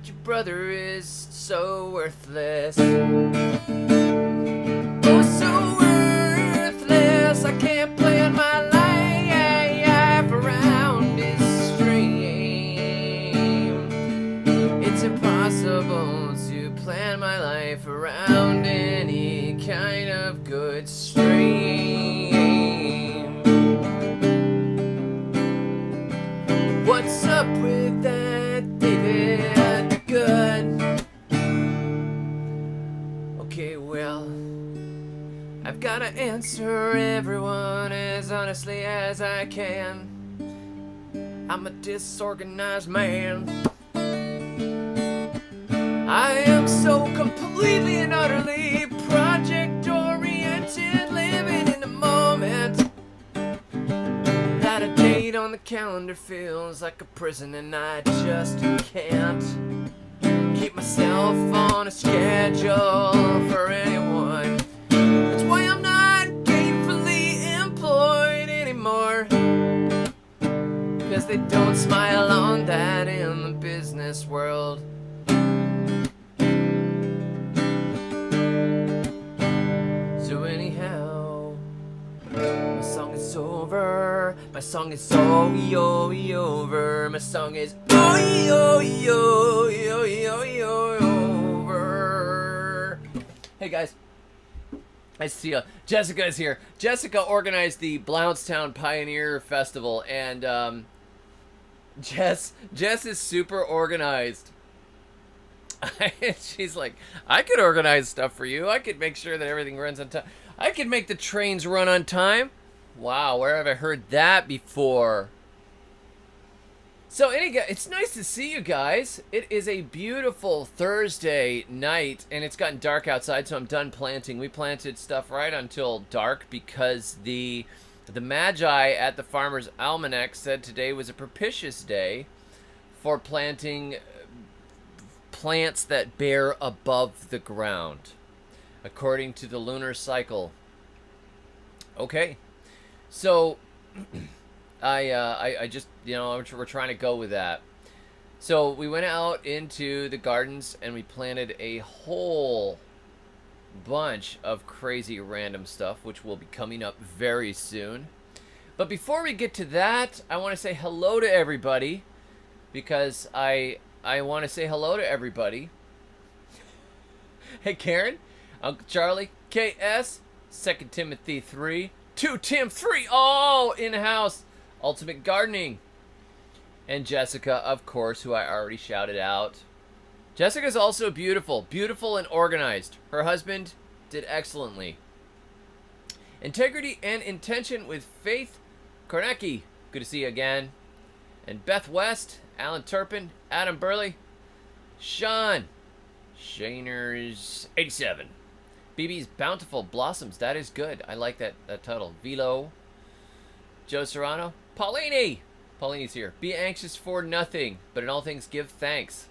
your brother is so worthless. Oh, so worthless. I can't plan my life around his stream. It's impossible to plan my life around any kind of good stream. What's up with that, David? Good. Okay, well, I've gotta answer everyone as honestly as I can. I'm a disorganized man. I am so completely and utterly project-oriented, living in the moment, that a date on the calendar feels like a prison, and I just can't keep myself on a schedule for anyone. That's why I'm not gainfully employed anymore, 'cause they don't smile on that in the business world. So anyhow, my song is over. My song is over. My song is over. Hey guys, I see you. Jessica's here. Jessica organized the Blountstown Pioneer Festival, and Jess is super organized. She's like, I could organize stuff for you. I could make sure that everything runs on time. I could make the trains run on time. Wow, where have I heard that before? So it's nice to see you guys. It is a beautiful Thursday night, and it's gotten dark outside, so I'm done planting. We planted stuff right until dark because the Magi at the Farmer's Almanac said today was a propitious day for planting plants that bear above the ground, according to the lunar cycle. Okay, so I just, we're trying to go with that. So we went out into the gardens and we planted a whole bunch of crazy random stuff, which will be coming up very soon. But before we get to that, I want to say hello to everybody, because I want to say hello to everybody. Hey, Karen, Uncle Charlie, KS, 2 Timothy 3, 2 Tim 3, oh, in-house, Ultimate Gardening. And Jessica, of course, who I already shouted out. Jessica's also beautiful and organized. Her husband did excellently. Integrity and Intention with Faith Kornacki, good to see you again. And Beth West, Alan Turpin, Adam Burley, Sean, Shaners 87, BB's Bountiful Blossoms, that is good. I like that title. Velo, Joe Serrano, Paulini's here. Be anxious for nothing, but in all things give thanks.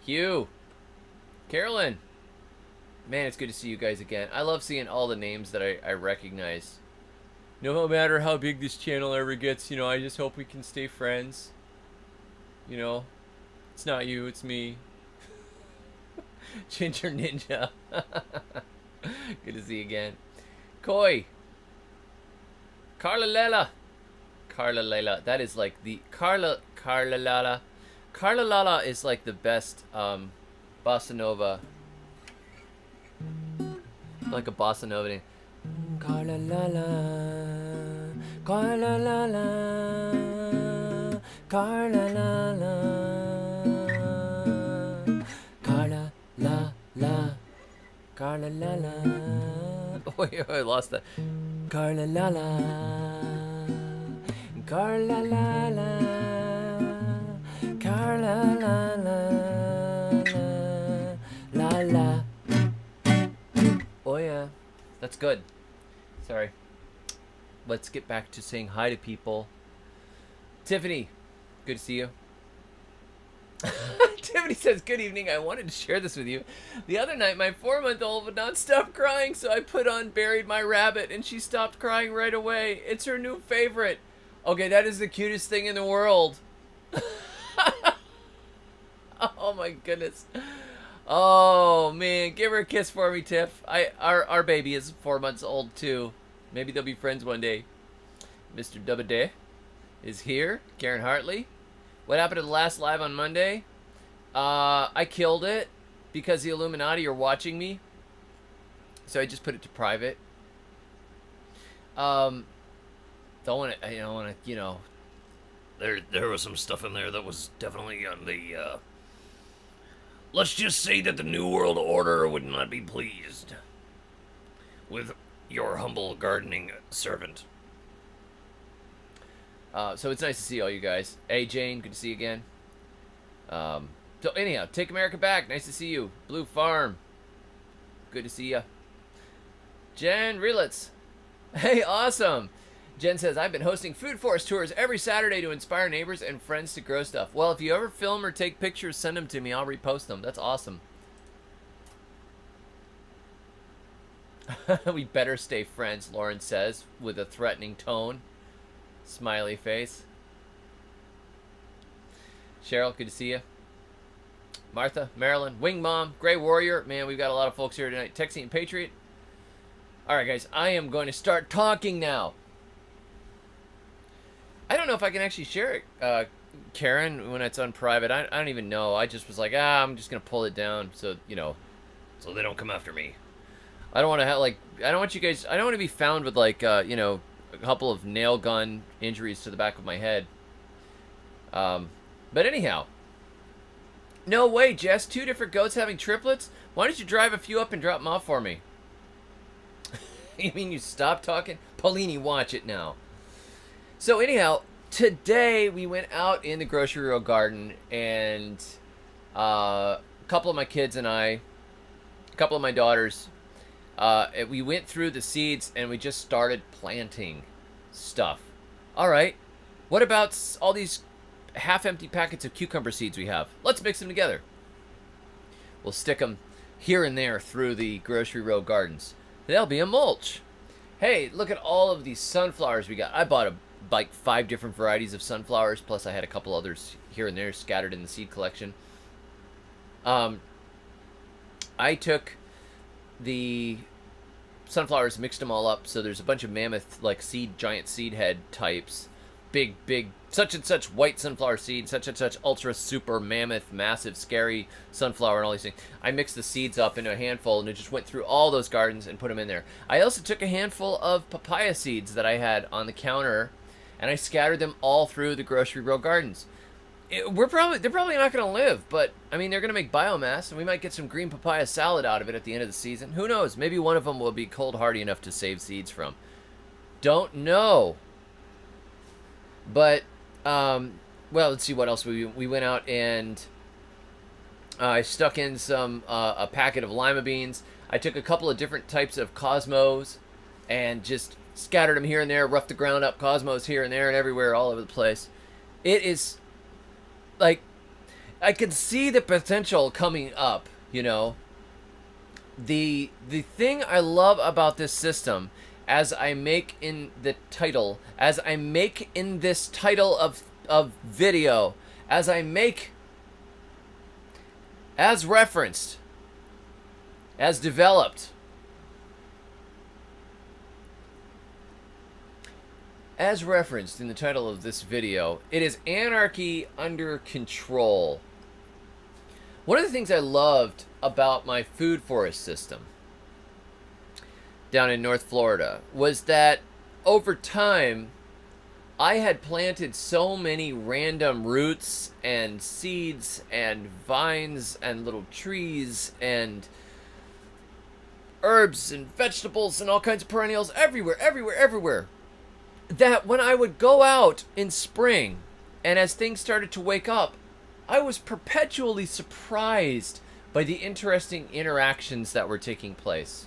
Hugh, Carolyn, man, it's good to see you guys again. I love seeing all the names that I recognize. No matter how big this channel ever gets, I just hope we can stay friends. It's not you, it's me. Ginger Ninja. Good to see you again. Koi. Carla Lela. That is like the Carla Lala. Carla Lala is like the best bossa nova. Like a bossa nova name. Carla Lala. Carla Lala. Carla Lala. Carla La La. Carla La La. Oh, I lost that. Carla La La. Carla La La. Carla La La. La La. Oh yeah, that's good. Sorry. Let's get back to saying hi to people. Tiffany, good to see you. Tiffany says, good evening. I wanted to share this with you. The other night, my 4-month-old would not stop crying, so I put on Buried My Rabbit, and she stopped crying right away. It's her new favorite. Okay, that is the cutest thing in the world. Oh my goodness. Oh man, give her a kiss for me, Tiff. Our baby is 4 months old too. Maybe they'll be friends one day. Mr. Dubade is here. Karen Hartley. What happened to the last live on Monday? I killed it because the Illuminati are watching me. So I just put it to private. Don't want to, there was some stuff in there that was definitely on the, let's just say that the New World Order would not be pleased with your humble gardening servant. So it's nice to see all you guys. Hey, Jane, good to see you again. So anyhow, Take America Back, nice to see you. Blue Farm, good to see ya. Jen Relitz, hey, awesome. Jen says, I've been hosting food forest tours every Saturday to inspire neighbors and friends to grow stuff. Well, if you ever film or take pictures, send them to me. I'll repost them. That's awesome. We better stay friends, Lauren says, with a threatening tone. Smiley face. Cheryl, good to see you. Martha, Marilyn, Wing Mom, Grey Warrior. Man, we've got a lot of folks here tonight. Texie and Patriot. All right, guys, I am going to start talking now. I don't know if I can actually share it, Karen, when it's on private. I don't even know. I just was like, I'm just going to pull it down so, so they don't come after me. I don't want to have, I don't want you guys, I don't want to be found with, a couple of nail gun injuries to the back of my head. But anyhow. No way, Jess. 2 different goats having triplets? Why don't you drive a few up and drop them off for me? You mean you stop talking? Paulini, watch it now. So anyhow, today we went out in the grocery row garden, and a couple of my kids and I, a couple of my daughters, we went through the seeds and we just started planting stuff. All right, what about all these half-empty packets of cucumber seeds we have? Let's mix them together. We'll stick them here and there through the grocery row gardens. They'll be a mulch. Hey, look at all of these sunflowers we got. I bought 5 different varieties of sunflowers, plus I had a couple others here and there scattered in the seed collection. I took the sunflowers, mixed them all up, so there's a bunch of mammoth, giant seed head types. Big, such and such white sunflower seed, such and such ultra super mammoth, massive, scary sunflower, and all these things. I mixed the seeds up into a handful, and it just went through all those gardens and put them in there. I also took a handful of papaya seeds that I had on the counter, and I scattered them all through the grocery row gardens. They're probably not going to live, but I mean, they're going to make biomass, and we might get some green papaya salad out of it at the end of the season. Who knows? Maybe one of them will be cold hardy enough to save seeds from. Don't know. But well, let's see what else we went out, and I stuck in some a packet of lima beans. I took a couple of different types of cosmos and just scattered them here and there, roughed the ground up, cosmos here and there and everywhere, all over the place. It is I can see the potential coming up, The thing I love about this system, as I make in this title of video, as referenced, as developed, as referenced in the title of this video, it is Anarchy Under Control. One of the things I loved about my food forest system down in North Florida was that over time I had planted so many random roots and seeds and vines and little trees and herbs and vegetables and all kinds of perennials everywhere, that when I would go out in spring and as things started to wake up, I was perpetually surprised by the interesting interactions that were taking place.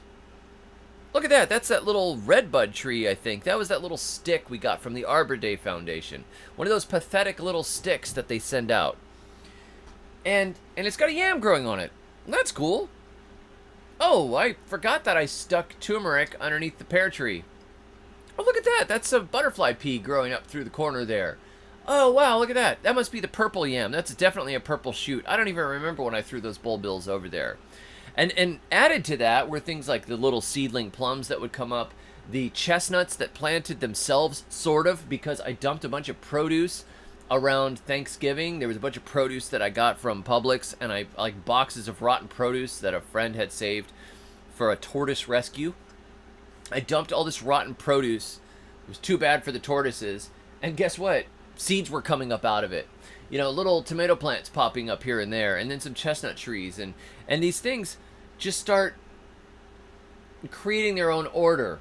Look at that. That's that little redbud tree, I think. That was that little stick we got from the Arbor Day Foundation. One of those pathetic little sticks that they send out. And it's got a yam growing on it. That's cool. Oh, I forgot that I stuck turmeric underneath the pear tree. Oh, look at that. That's a butterfly pea growing up through the corner there. Oh, wow, look at that. That must be the purple yam. That's definitely a purple shoot. I don't even remember when I threw those bulbils over there. And added to that were things like the little seedling plums that would come up, the chestnuts that planted themselves, sort of, because I dumped a bunch of produce around Thanksgiving. There was a bunch of produce that I got from Publix, and I like boxes of rotten produce that a friend had saved for a tortoise rescue. I dumped all this rotten produce. It was too bad for the tortoises. And guess what? Seeds were coming up out of it. You know, little tomato plants popping up here and there, and then some chestnut trees. And these things just start creating their own order.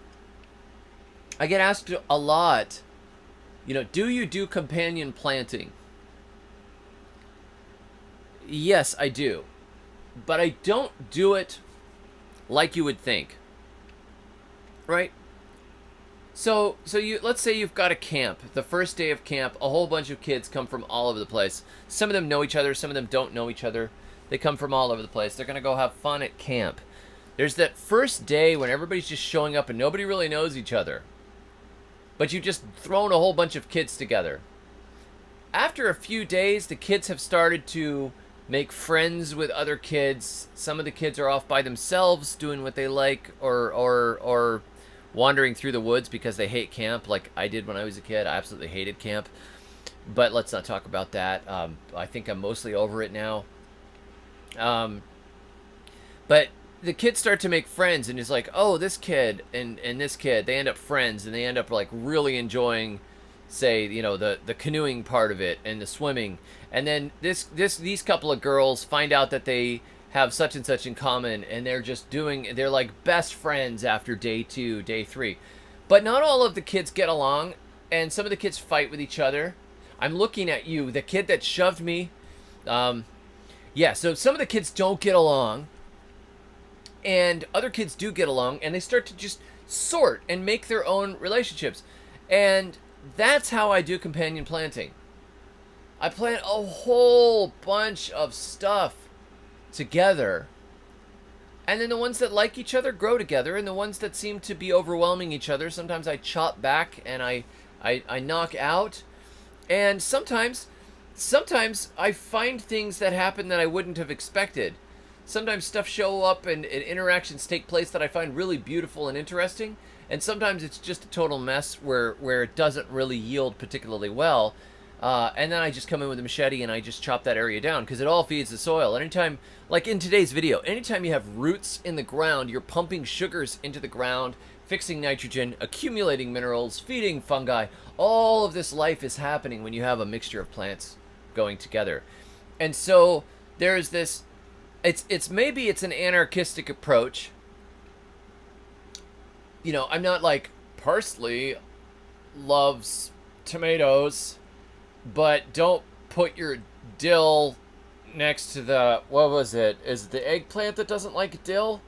I get asked a lot, you know, do you do companion planting? Yes, I do. But I don't do it like you would think. Right? So you, let's say you've got a camp. The first day of camp, a whole bunch of kids come from all over the place. Some of them know each other, some of them don't know each other. They come from all over the place. They're going to go have fun at camp. There's that first day when everybody's just showing up and nobody really knows each other. But you've just thrown a whole bunch of kids together. After a few days, the kids have started to make friends with other kids. Some of the kids are off by themselves doing what they like, or wandering through the woods because they hate camp, like I did when I was a kid. I absolutely hated camp. But let's not talk about that. I think I'm mostly over it now. But the kids start to make friends, and it's like, oh, this kid and this kid, they end up friends, and they end up like really enjoying, say, you know, the canoeing part of it and the swimming. And then these couple of girls find out that they have such and such in common, and they're like best friends after day 2, day 3. But not all of the kids get along, and some of the kids fight with each other. I'm looking at you, the kid that shoved me. Yeah, so some of the kids don't get along, and other kids do get along, and they start to just sort and make their own relationships. And that's how I do companion planting. I plant a whole bunch of stuff together, and then the ones that like each other grow together, and the ones that seem to be overwhelming each other, sometimes I chop back and I knock out. And sometimes I find things that happen that I wouldn't have expected. Sometimes stuff show up and interactions take place that I find really beautiful and interesting, and sometimes it's just a total mess where it doesn't really yield particularly well. And then I just come in with a machete and I just chop that area down, because it all feeds the soil. Anytime, like in today's video, anytime you have roots in the ground, you're pumping sugars into the ground, fixing nitrogen, accumulating minerals, feeding fungi. All of this life is happening when you have a mixture of plants going together. And so there's this, maybe it's an anarchistic approach. You know, I'm not like, parsley loves tomatoes, but don't put your dill next to the, what was it? Is it the eggplant that doesn't like dill?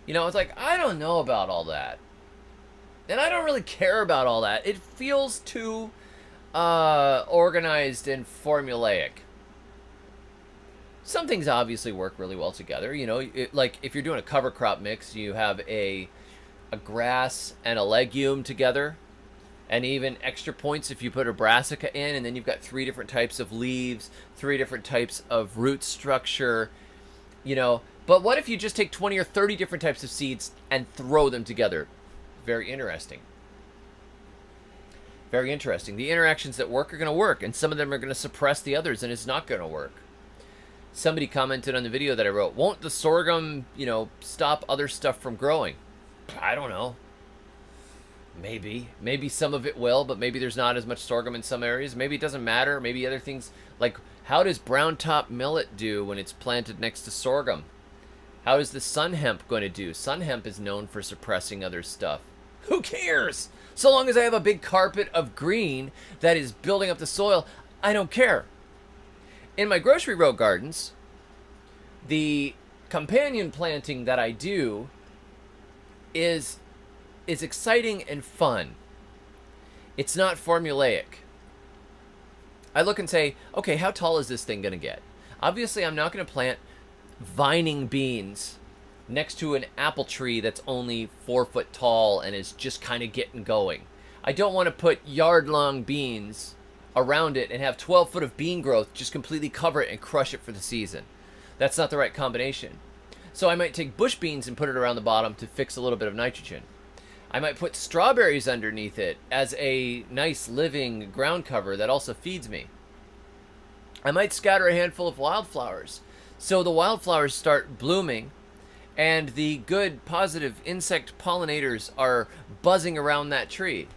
You know, it's like, I don't know about all that. And I don't really care about all that. It feels too organized and formulaic. Some things obviously work really well together. You know, like if you're doing a cover crop mix, you have a grass and a legume together. And even extra points if you put a brassica in, and then you've got 3 different types of leaves, 3 different types of root structure, you know. But what if you just take 20 or 30 different types of seeds and throw them together? Very interesting. Very interesting. The interactions that work are going to work, and some of them are going to suppress the others, and it's not going to work. Somebody commented on the video that I wrote, won't the sorghum, you know, stop other stuff from growing? I don't know. Maybe some of it will, but maybe there's not as much sorghum in some areas. Maybe it doesn't matter. Maybe other things, like how does brown top millet do when it's planted next to sorghum? How is the sun hemp going to do? Sun hemp is known for suppressing other stuff. Who cares? So long as I have a big carpet of green that is building up the soil, I don't care. In my grocery row gardens, the companion planting that I do is exciting and fun. It's not formulaic. I look and say, okay, how tall is this thing going to get? Obviously, I'm not going to plant vining beans next to an apple tree that's only 4 foot tall and is just kind of getting going. I don't want to put yard-long beans around it and have 12 foot of bean growth, just completely cover it and crush it for the season. That's not the right combination. So I might take bush beans and put it around the bottom to fix a little bit of nitrogen. I might put strawberries underneath it as a nice living ground cover that also feeds me. I might scatter a handful of wildflowers so the wildflowers start blooming and the good positive insect pollinators are buzzing around that tree.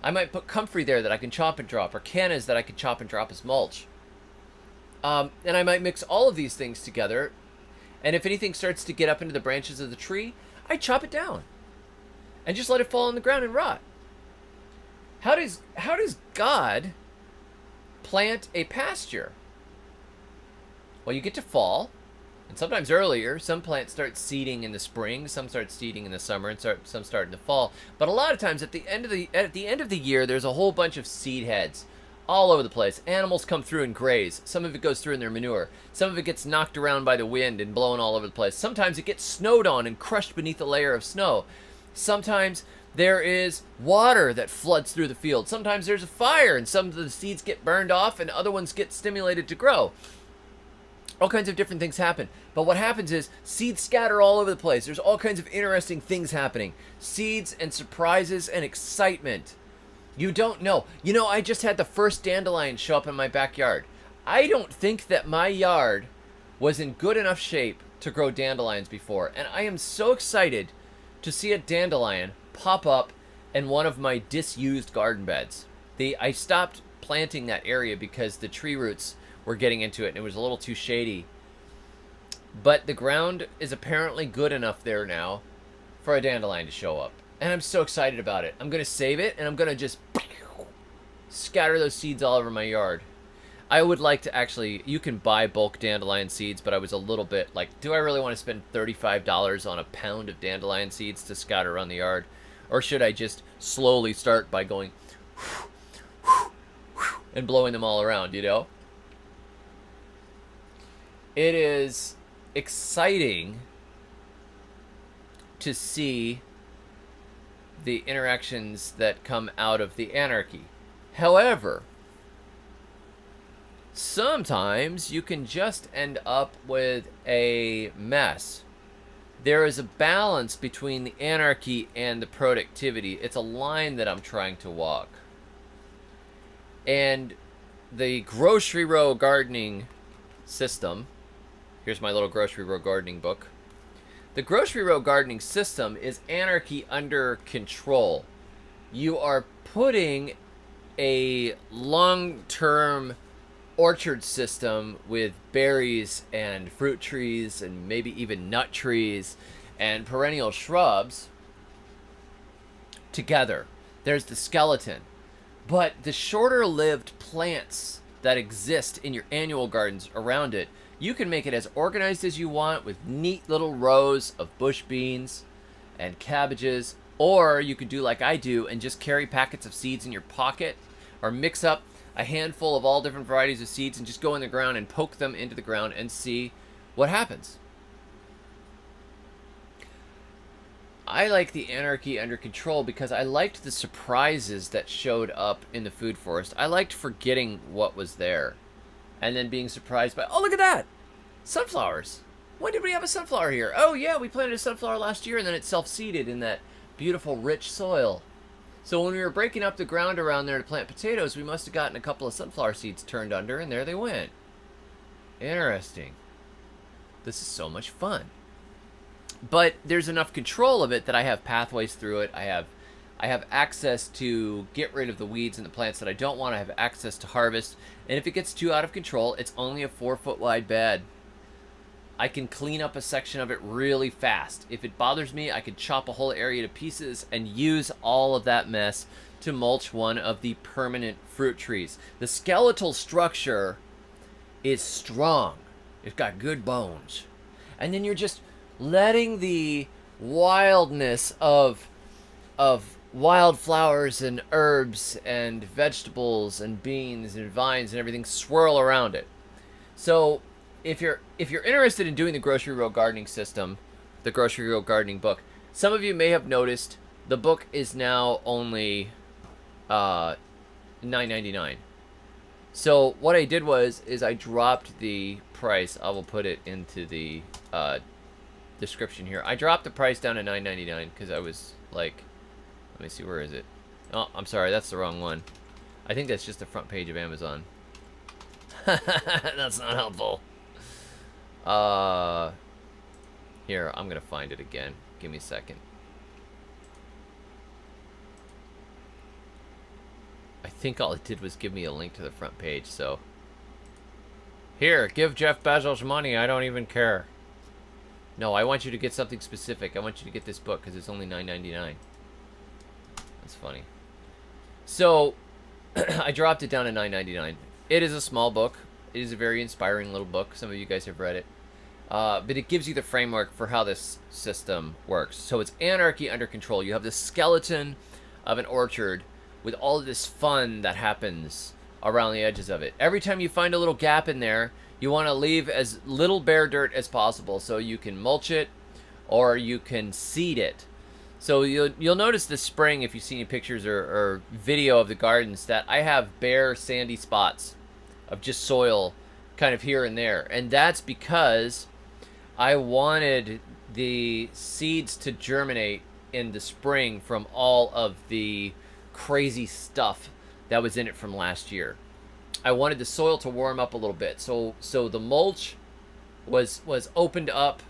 I might put comfrey there that I can chop and drop, or cannas that I can chop and drop as mulch. And I might mix all of these things together, and if anything starts to get up into the branches of the tree, I chop it down and just let it fall on the ground and rot. How does God plant a pasture? Well, you get to fall, and sometimes earlier. Some plants start seeding in the spring, some start seeding in the summer, and some start in the fall. But a lot of times at the end of the year, there's a whole bunch of seed heads all over the place. Animals come through and graze. Some of it goes through in their manure. Some of it gets knocked around by the wind and blown all over the place. Sometimes it gets snowed on and crushed beneath a layer of snow. Sometimes there is water that floods through the field. Sometimes there's a fire and some of the seeds get burned off and other ones get stimulated to grow. All kinds of different things happen. But what happens is seeds scatter all over the place. There's all kinds of interesting things happening. Seeds and surprises and excitement. You don't know. You know, I just had the first dandelion show up in my backyard. I don't think that my yard was in good enough shape to grow dandelions before. And I am so excited to see a dandelion pop up in one of my disused garden beds. I stopped planting that area because the tree roots were getting into it and it was a little too shady. But the ground is apparently good enough there now for a dandelion to show up. And I'm so excited about it. I'm going to save it and I'm going to just scatter those seeds all over my yard. I would like to actually, you can buy bulk dandelion seeds, but I was a little bit like, do I really want to spend $35 on a pound of dandelion seeds to scatter around the yard? Or should I just slowly start by going and blowing them all around, you know? It is exciting to see the interactions that come out of the anarchy. However, sometimes you can just end up with a mess. There is a balance between the anarchy and the productivity. It's a line that I'm trying to walk. And the grocery row gardening system, here's my little grocery row gardening book. The grocery row gardening system is anarchy under control. You are putting a long-term orchard system with berries and fruit trees and maybe even nut trees and perennial shrubs together. There's the skeleton. But the shorter-lived plants that exist in your annual gardens around it, you can make it as organized as you want with neat little rows of bush beans and cabbages, or you could do like I do and just carry packets of seeds in your pocket, or mix up a handful of all different varieties of seeds and just go in the ground and poke them into the ground and see what happens. I like the anarchy under control because I liked the surprises that showed up in the food forest. I liked forgetting what was there and then being surprised by, oh, look at that! Sunflowers! When did we have a sunflower here? Oh, yeah, we planted a sunflower last year and then it self-seeded in that beautiful, rich soil. So when we were breaking up the ground around there to plant potatoes, we must have gotten a couple of sunflower seeds turned under, and there they went. Interesting. This is so much fun. But there's enough control of it that I have pathways through it. I have access to get rid of the weeds and the plants that I don't want. I have access to harvest. And if it gets too out of control, it's only a 4-foot wide bed. I can clean up a section of it really fast. If it bothers me, I could chop a whole area to pieces and use all of that mess to mulch one of the permanent fruit trees. The skeletal structure is strong. It's got good bones. And then you're just letting the wildness of wildflowers and herbs and vegetables and beans and vines and everything swirl around it. So if you're interested in doing the grocery row gardening system, the grocery row gardening book, some of you may have noticed the book is now only $9.99. So what I did is I dropped the price. I will put it into the description here. I dropped the price down to $9.99 because I was like, let me see, where is it? Oh, I'm sorry, that's the wrong one. I think that's just the front page of Amazon. That's not helpful. Here, I'm gonna find it again. Give me a second. I think all it did was give me a link to the front page, so. Here, give Jeff Bezos money, I don't even care. No, I want you to get something specific. I want you to get this book because it's only $9.99. That's funny. So, I dropped it down to $9.99. It is a small book. It is a very inspiring little book. Some of you guys have read it. But it gives you the framework for how this system works. So it's anarchy under control. You have this skeleton of an orchard with all of this fun that happens around the edges of it. Every time you find a little gap in there, you want to leave as little bare dirt as possible so you can mulch it or you can seed it. So you'll notice this spring, if you see any pictures or video of the gardens, that I have bare sandy spots of just soil kind of here and there. And that's because I wanted the seeds to germinate in the spring from all of the crazy stuff that was in it from last year. I wanted the soil to warm up a little bit. So the mulch was opened up,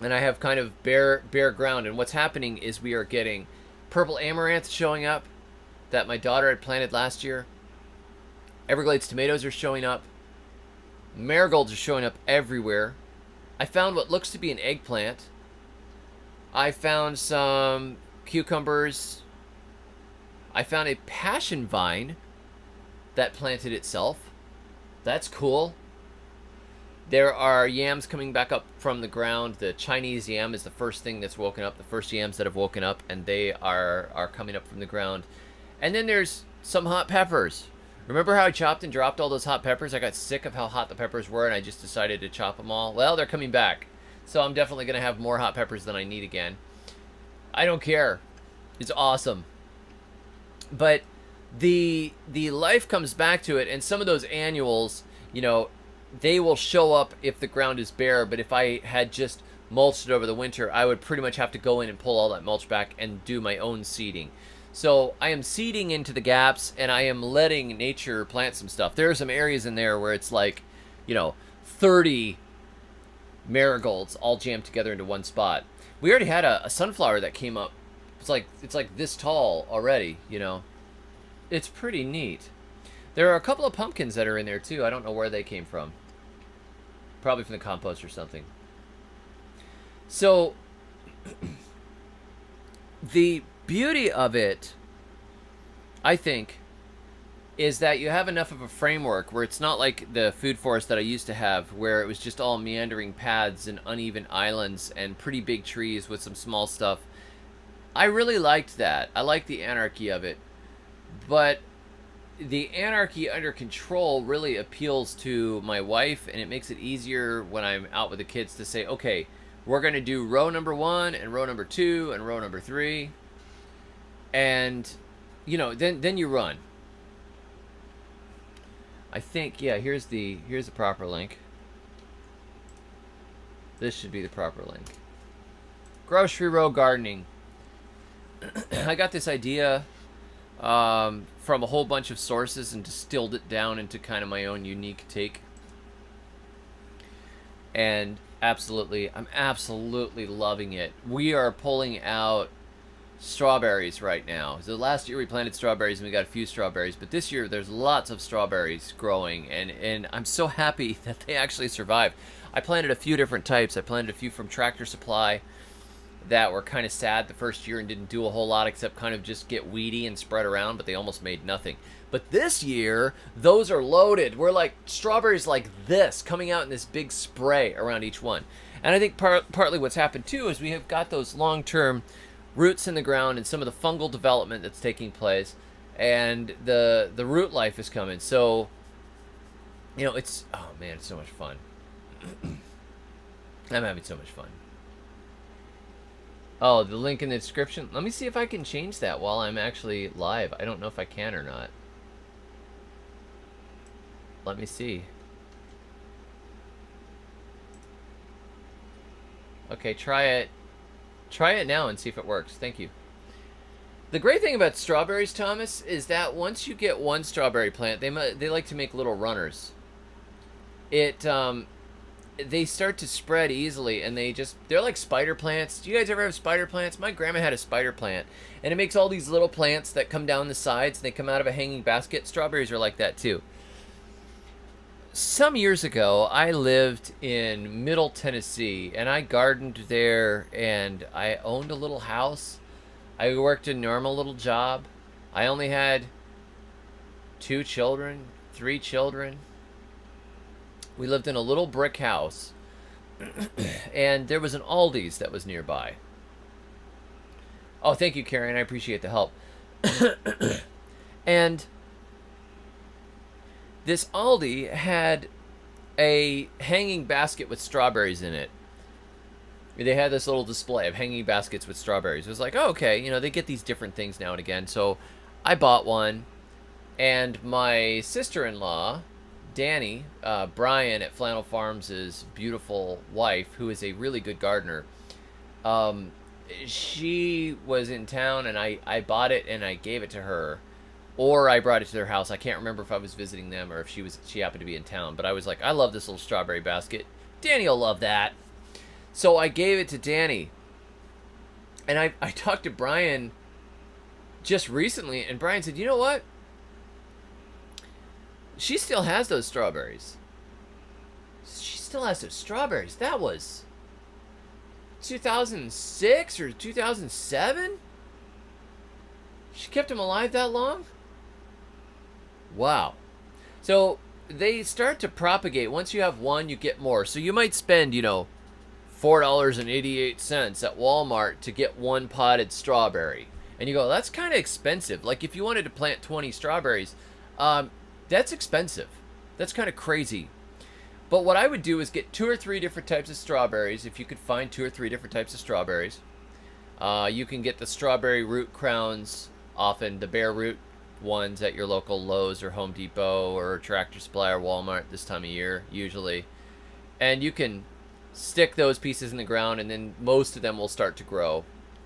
and I have kind of bare ground. And what's happening is we are getting purple amaranth showing up that my daughter had planted last year. Everglades tomatoes are showing up. Marigolds are showing up everywhere. I found what looks to be an eggplant. I found some cucumbers. I found a passion vine that planted itself. That's cool. There are yams coming back up from the ground. The Chinese yam is the first thing that's woken up, the first yams that have woken up, and they are coming up from the ground. And then there's some hot peppers. Remember how I chopped and dropped all those hot peppers? I got sick of how hot the peppers were, and I just decided to chop them all. Well, they're coming back. So I'm definitely going to have more hot peppers than I need again. I don't care. It's awesome. But the life comes back to it, and some of those annuals, you know, they will show up if the ground is bare. But if I had just mulched it over the winter, I would pretty much have to go in and pull all that mulch back and do my own seeding. So I am seeding into the gaps, and I am letting nature plant some stuff. There are some areas in there where it's like, you know, 30 marigolds all jammed together into one spot. We already had a sunflower that came up. It's like this tall already, you know. It's pretty neat. There are a couple of pumpkins that are in there too. I don't know where they came from. Probably from the compost or something. So the beauty of it, I think, is that you have enough of a framework where it's not like the food forest that I used to have, where it was just all meandering paths and uneven islands and pretty big trees with some small stuff. I really liked that. I liked the anarchy of it. But the anarchy under control really appeals to my wife, and it makes it easier when I'm out with the kids to say, okay, we're going to do row number 1 and row number 2 and row number 3. And, you know, then you run. I think, yeah, here's the proper link. This should be the proper link. Grocery row gardening. I got this idea from a whole bunch of sources and distilled it down into kind of my own unique take. And I'm absolutely loving it. We are pulling out strawberries right now. So last year we planted strawberries and we got a few strawberries, but this year there's lots of strawberries growing, and I'm so happy that they actually survived. I planted a few different types. I planted a few from Tractor Supply that were kind of sad the first year and didn't do a whole lot except kind of just get weedy and spread around, but they almost made nothing. But this year, those are loaded. We're like strawberries like this coming out in this big spray around each one. And I think partly what's happened too is we have got those long-term roots in the ground and some of the fungal development that's taking place, and the root life is coming. So, you know, it's, oh man, it's so much fun. I'm having so much fun. Oh, the link in the description. Let me see if I can change that while I'm actually live. I don't know if I can or not. Let me see. Okay, try it. Try it now and see if it works. Thank you. The great thing about strawberries, Thomas, is that once you get one strawberry plant, they like to make little runners. They start to spread easily, and they're like spider plants. Do you guys ever have spider plants? My grandma had a spider plant, and it makes all these little plants that come down the sides, and they come out of a hanging basket. Strawberries are like that too. Some years ago, I lived in Middle Tennessee, and I gardened there, and I owned a little house. I worked a normal little job. I only had 2 children, 3 children. We lived in a little brick house, and there was an Aldi's that was nearby. Oh, thank you, Karen. I appreciate the help. And this Aldi had a hanging basket with strawberries in it. They had this little display of hanging baskets with strawberries. It was like, oh, okay, you know, they get these different things now and again. So I bought one, and my sister-in-law, Danny, Brian at Flannel Farms' beautiful wife, who is a really good gardener, she was in town, and I bought it and I gave it to her. Or I brought it to their house. I can't remember if I was visiting them or if she happened to be in town. But I was like, I love this little strawberry basket. Danny will love that. So I gave it to Danny. And I talked to Brian just recently, and Brian said, you know what? She still has those strawberries. She still has those strawberries. That was 2006 or 2007? She kept them alive that long? Wow. So they start to propagate. Once you have one, you get more. So you might spend, $4.88 at Walmart to get one potted strawberry. And you go, that's kind of expensive. Like if you wanted to plant 20 strawberries, that's expensive. That's kind of crazy. But what I would do is get 2 or 3 different types of strawberries. If you could find 2 or 3 different types of strawberries. You can get the strawberry root crowns, often the bare root ones at your local Lowe's or Home Depot or Tractor Supply or Walmart this time of year, usually. And you can stick those pieces in the ground, and then most of them will start to grow.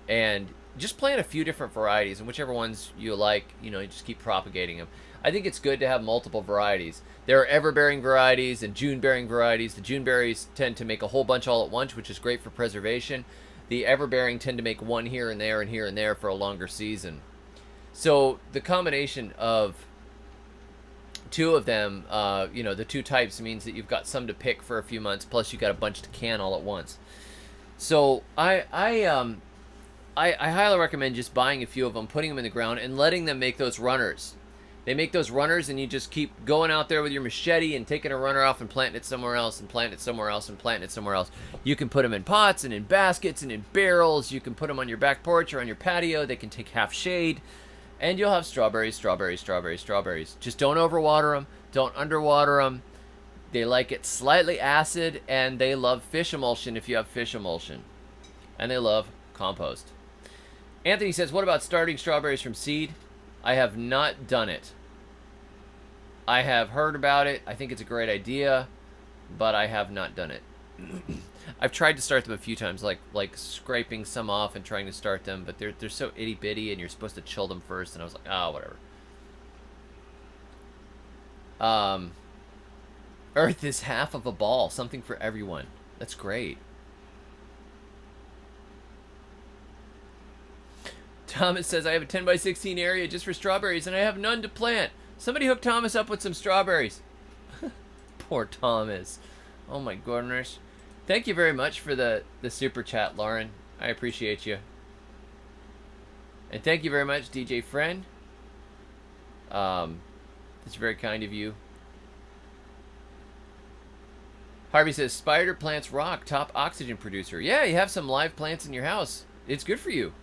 And just plant a few different varieties, and whichever ones you like, you just keep propagating them. I think it's good to have multiple varieties. There are ever-bearing varieties and June-bearing varieties. The June-berries tend to make a whole bunch all at once, which is great for preservation. The ever-bearing tend to make one here and there and here and there for a longer season. So the combination of 2 of them, the 2 types, means that you've got some to pick for a few months, plus you got a bunch to can all at once. So I highly recommend just buying a few of them, putting them in the ground, and letting them make those runners. They make those runners, and you just keep going out there with your machete and taking a runner off and planting it somewhere else and planting it somewhere else and planting it somewhere else. You can put them in pots and in baskets and in barrels. You can put them on your back porch or on your patio. They can take half shade. And you'll have strawberries, strawberries, strawberries, strawberries. Just don't overwater them. Don't underwater them. They like it slightly acid, and they love fish emulsion if you have fish emulsion. And they love compost. Anthony says, what about starting strawberries from seed? I have not done it. I have heard about it. I think it's a great idea, but I have not done it. I've tried to start them a few times, like scraping some off and trying to start them, but they're so itty bitty, and you're supposed to chill them first. And I was like, whatever. Earth is half of a ball, something for everyone. That's great. Thomas says, I have a 10 by 16 area just for strawberries, and I have none to plant. Somebody hook Thomas up with some strawberries. Poor Thomas. Oh my goodness. Thank you very much for the super chat, Lauren. I appreciate you. And thank you very much, DJ Friend. It's very kind of you. Harvey says, spider plants rock, top oxygen producer. Yeah, you have some live plants in your house. It's good for you.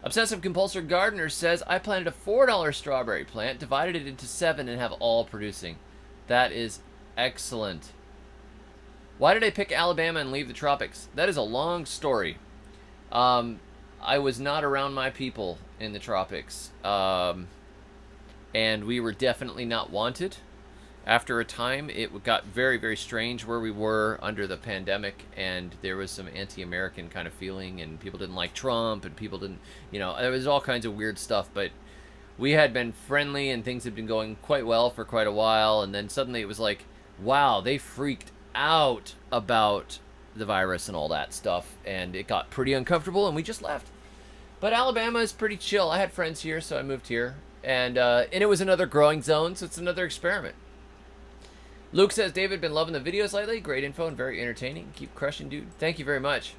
Obsessive Compulsive Gardener says, I planted a $4 strawberry plant, divided it into 7, and have all producing. That is excellent. Why did I pick Alabama and leave the tropics? That is a long story. I was not around my people in the tropics. and we were definitely not wanted. After a time, it got very, very strange where we were under the pandemic, and there was some anti-American kind of feeling, and people didn't like Trump, and people didn't, there was all kinds of weird stuff, but we had been friendly, and things had been going quite well for quite a while, and then suddenly it was like, wow, they freaked out about the virus and all that stuff, and it got pretty uncomfortable, and we just left. But Alabama is pretty chill. I had friends here, so I moved here, and it was another growing zone, so it's another experiment. Luke says, David, been loving the videos lately. Great info and very entertaining. Keep crushing, dude. Thank you very much.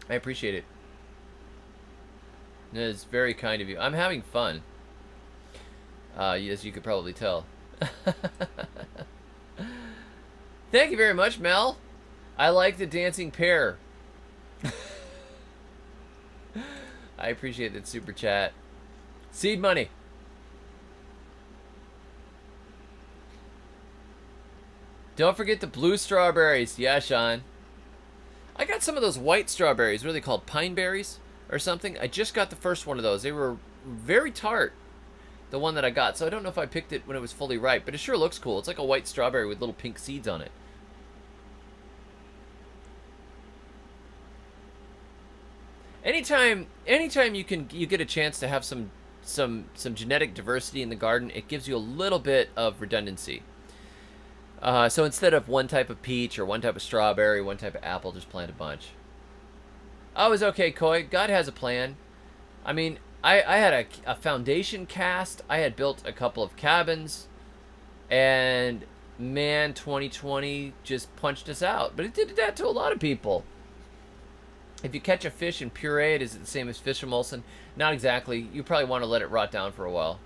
I appreciate it. It is very kind of you. I'm having fun. As you could probably tell. Thank you very much, Mel. I like the dancing pear. I appreciate that super chat. Seed money. Don't forget the blue strawberries. Yeah, Sean. I got some of those white strawberries. What are they called? Pine berries or something? I just got the first one of those. They were very tart, the one that I got. So I don't know if I picked it when it was fully ripe, but it sure looks cool. It's like a white strawberry with little pink seeds on it. Anytime you get a chance to have some genetic diversity in the garden, it gives you a little bit of redundancy. So instead of one type of peach or one type of strawberry, one type of apple, just plant a bunch. I was okay, Koi. God has a plan. I mean, I had a foundation cast. I had built a couple of cabins. And, man, 2020 just punched us out. But it did that to a lot of people. If you catch a fish and puree it, is it the same as fish emulsion? Not exactly. You probably want to let it rot down for a while.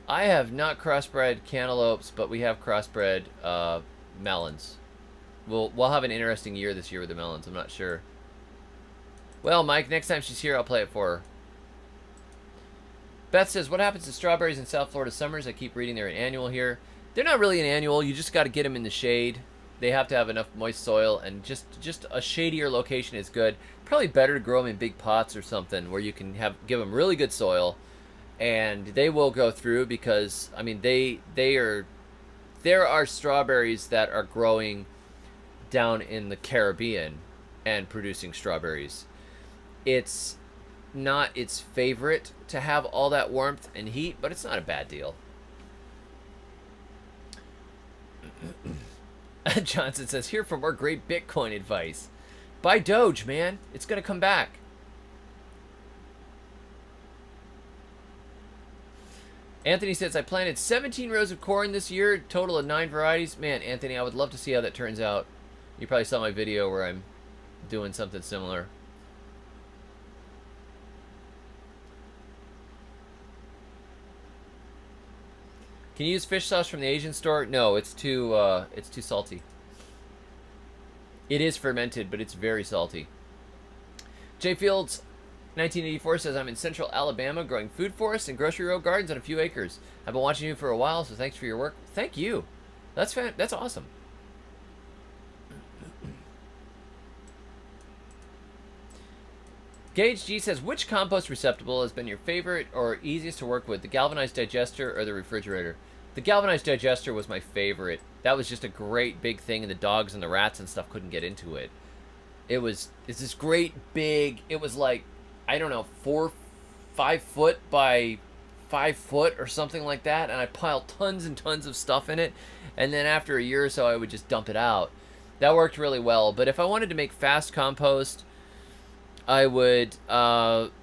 I have not crossbred cantaloupes, but we have crossbred melons. We'll have an interesting year this year with the melons. I'm not sure. Well, Mike, next time she's here, I'll play it for her. Beth says, what happens to strawberries in South Florida summers? I keep reading they're an annual here. They're not really an annual. You just got to get them in the shade. They have to have enough moist soil, and just a shadier location is good. Probably better to grow them in big pots or something where you can give them really good soil. And they will go through because, I mean, there are strawberries that are growing down in the Caribbean and producing strawberries. It's not its favorite to have all that warmth and heat, but it's not a bad deal. Johnson says, here for more great Bitcoin advice. Buy Doge, man. It's going to come back. Anthony says, I planted 17 rows of corn this year, total of 9 varieties. Man, Anthony, I would love to see how that turns out. You probably saw my video where I'm doing something similar. Can you use fish sauce from the Asian store? No, it's too salty. It is fermented, but it's very salty. J Fields 1984 says, I'm in central Alabama growing food forests and grocery row gardens on a few acres. I've been watching you for a while, so thanks for your work. Thank you. That's awesome. Gage G says, which compost receptacle has been your favorite or easiest to work with, the galvanized digester or the refrigerator? The galvanized digester was my favorite. That was just a great big thing, and the dogs and the rats and stuff couldn't get into it. It's this great big, it was like, I don't know, 5 foot by 5 foot or something like that, and I piled tons and tons of stuff in it, and then after a year or so I would just dump it out. That worked really well. But if I wanted to make fast compost, I would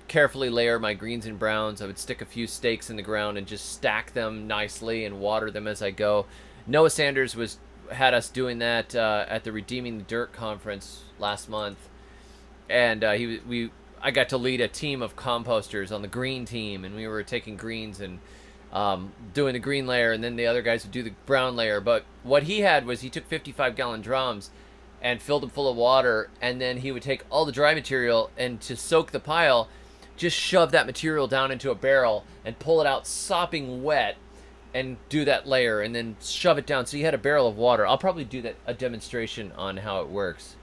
carefully layer my greens and browns. I would stick a few stakes in the ground and just stack them nicely and water them as I go. Noah Sanders had us doing that at the Redeeming the Dirt conference last month, and I got to lead a team of composters on the green team, and we were taking greens and doing the green layer, and then the other guys would do the brown layer. But what he had was he took 55-gallon drums and filled them full of water, and then he would take all the dry material, and to soak the pile, just shove that material down into a barrel and pull it out sopping wet and do that layer and then shove it down. So you had a barrel of water. I'll probably do a demonstration on how it works.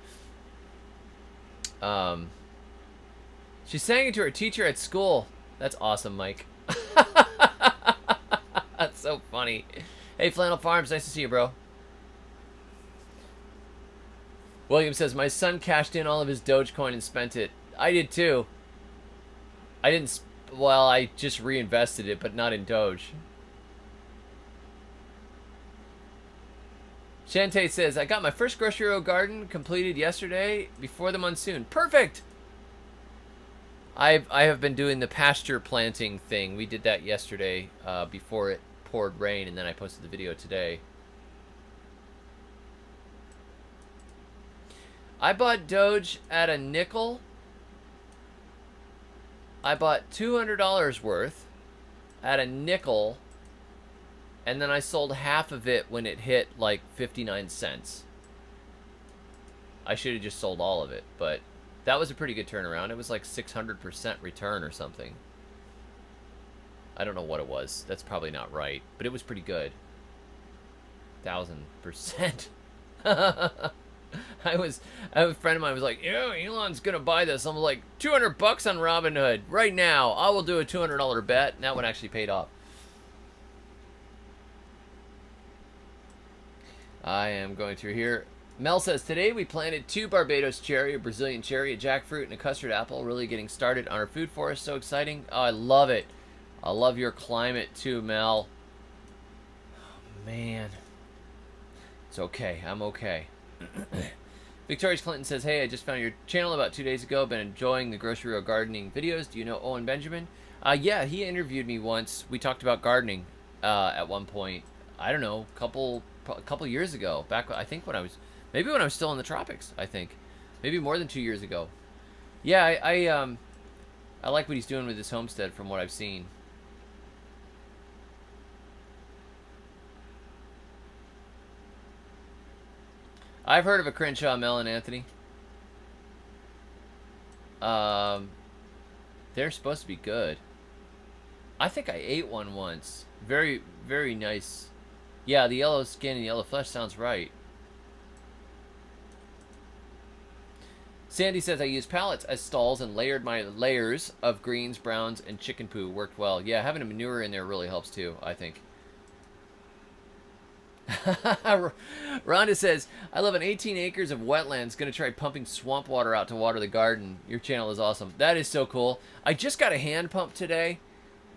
She sang it to her teacher at school. That's awesome, Mike. That's so funny. Hey, Flannel Farms, nice to see you, bro. William says, my son cashed in all of his Dogecoin and spent it. I did too. I didn't, well, I just reinvested it, but not in Doge. Shantae says, I got my first grocery row garden completed yesterday before the monsoon. Perfect! I have been doing the pasture planting thing. We did that yesterday before it poured rain, and then I posted the video today. I bought Doge at a nickel. I bought $200 worth at a nickel, and then I sold half of it when it hit like 59 cents. I should have just sold all of it, but that was a pretty good turnaround. It was like 600% return or something. I don't know what it was. That's probably not right, but it was pretty good. 1,000%. I have a friend of mine was like, yeah, Elon's gonna buy this. I'm like, $200 on Robinhood right now. I will do a $200 bet. And that one actually paid off. I am going through here. Mel says, today we planted 2 Barbados cherry, a Brazilian cherry, a jackfruit, and a custard apple. Really getting started on our food forest. So exciting. Oh, I love it. I love your climate too, Mel. Oh, man. It's okay. I'm okay. Victorious Clinton says, hey, I just found your channel about 2 days ago. Been enjoying the grocery row gardening videos. Do you know Owen Benjamin? Yeah, he interviewed me once. We talked about gardening at one point. I don't know, a couple years ago. Back, I think when I was still in the tropics. I think maybe more than 2 years ago. Yeah, I like what he's doing with his homestead from what I've seen. I've heard of a Crenshaw melon, Anthony. They're supposed to be good. I think I ate one once. Very, very nice. Yeah, the yellow skin and yellow flesh sounds right. Sandy says, I used pallets as stalls and layered my layers of greens, browns, and chicken poo. Worked well. Yeah, having a manure in there really helps too, I think. Rhonda says, I live on 18 acres of wetlands. Gonna try pumping swamp water out to water the garden. Your channel is awesome. That is so cool. I just got a hand pump today.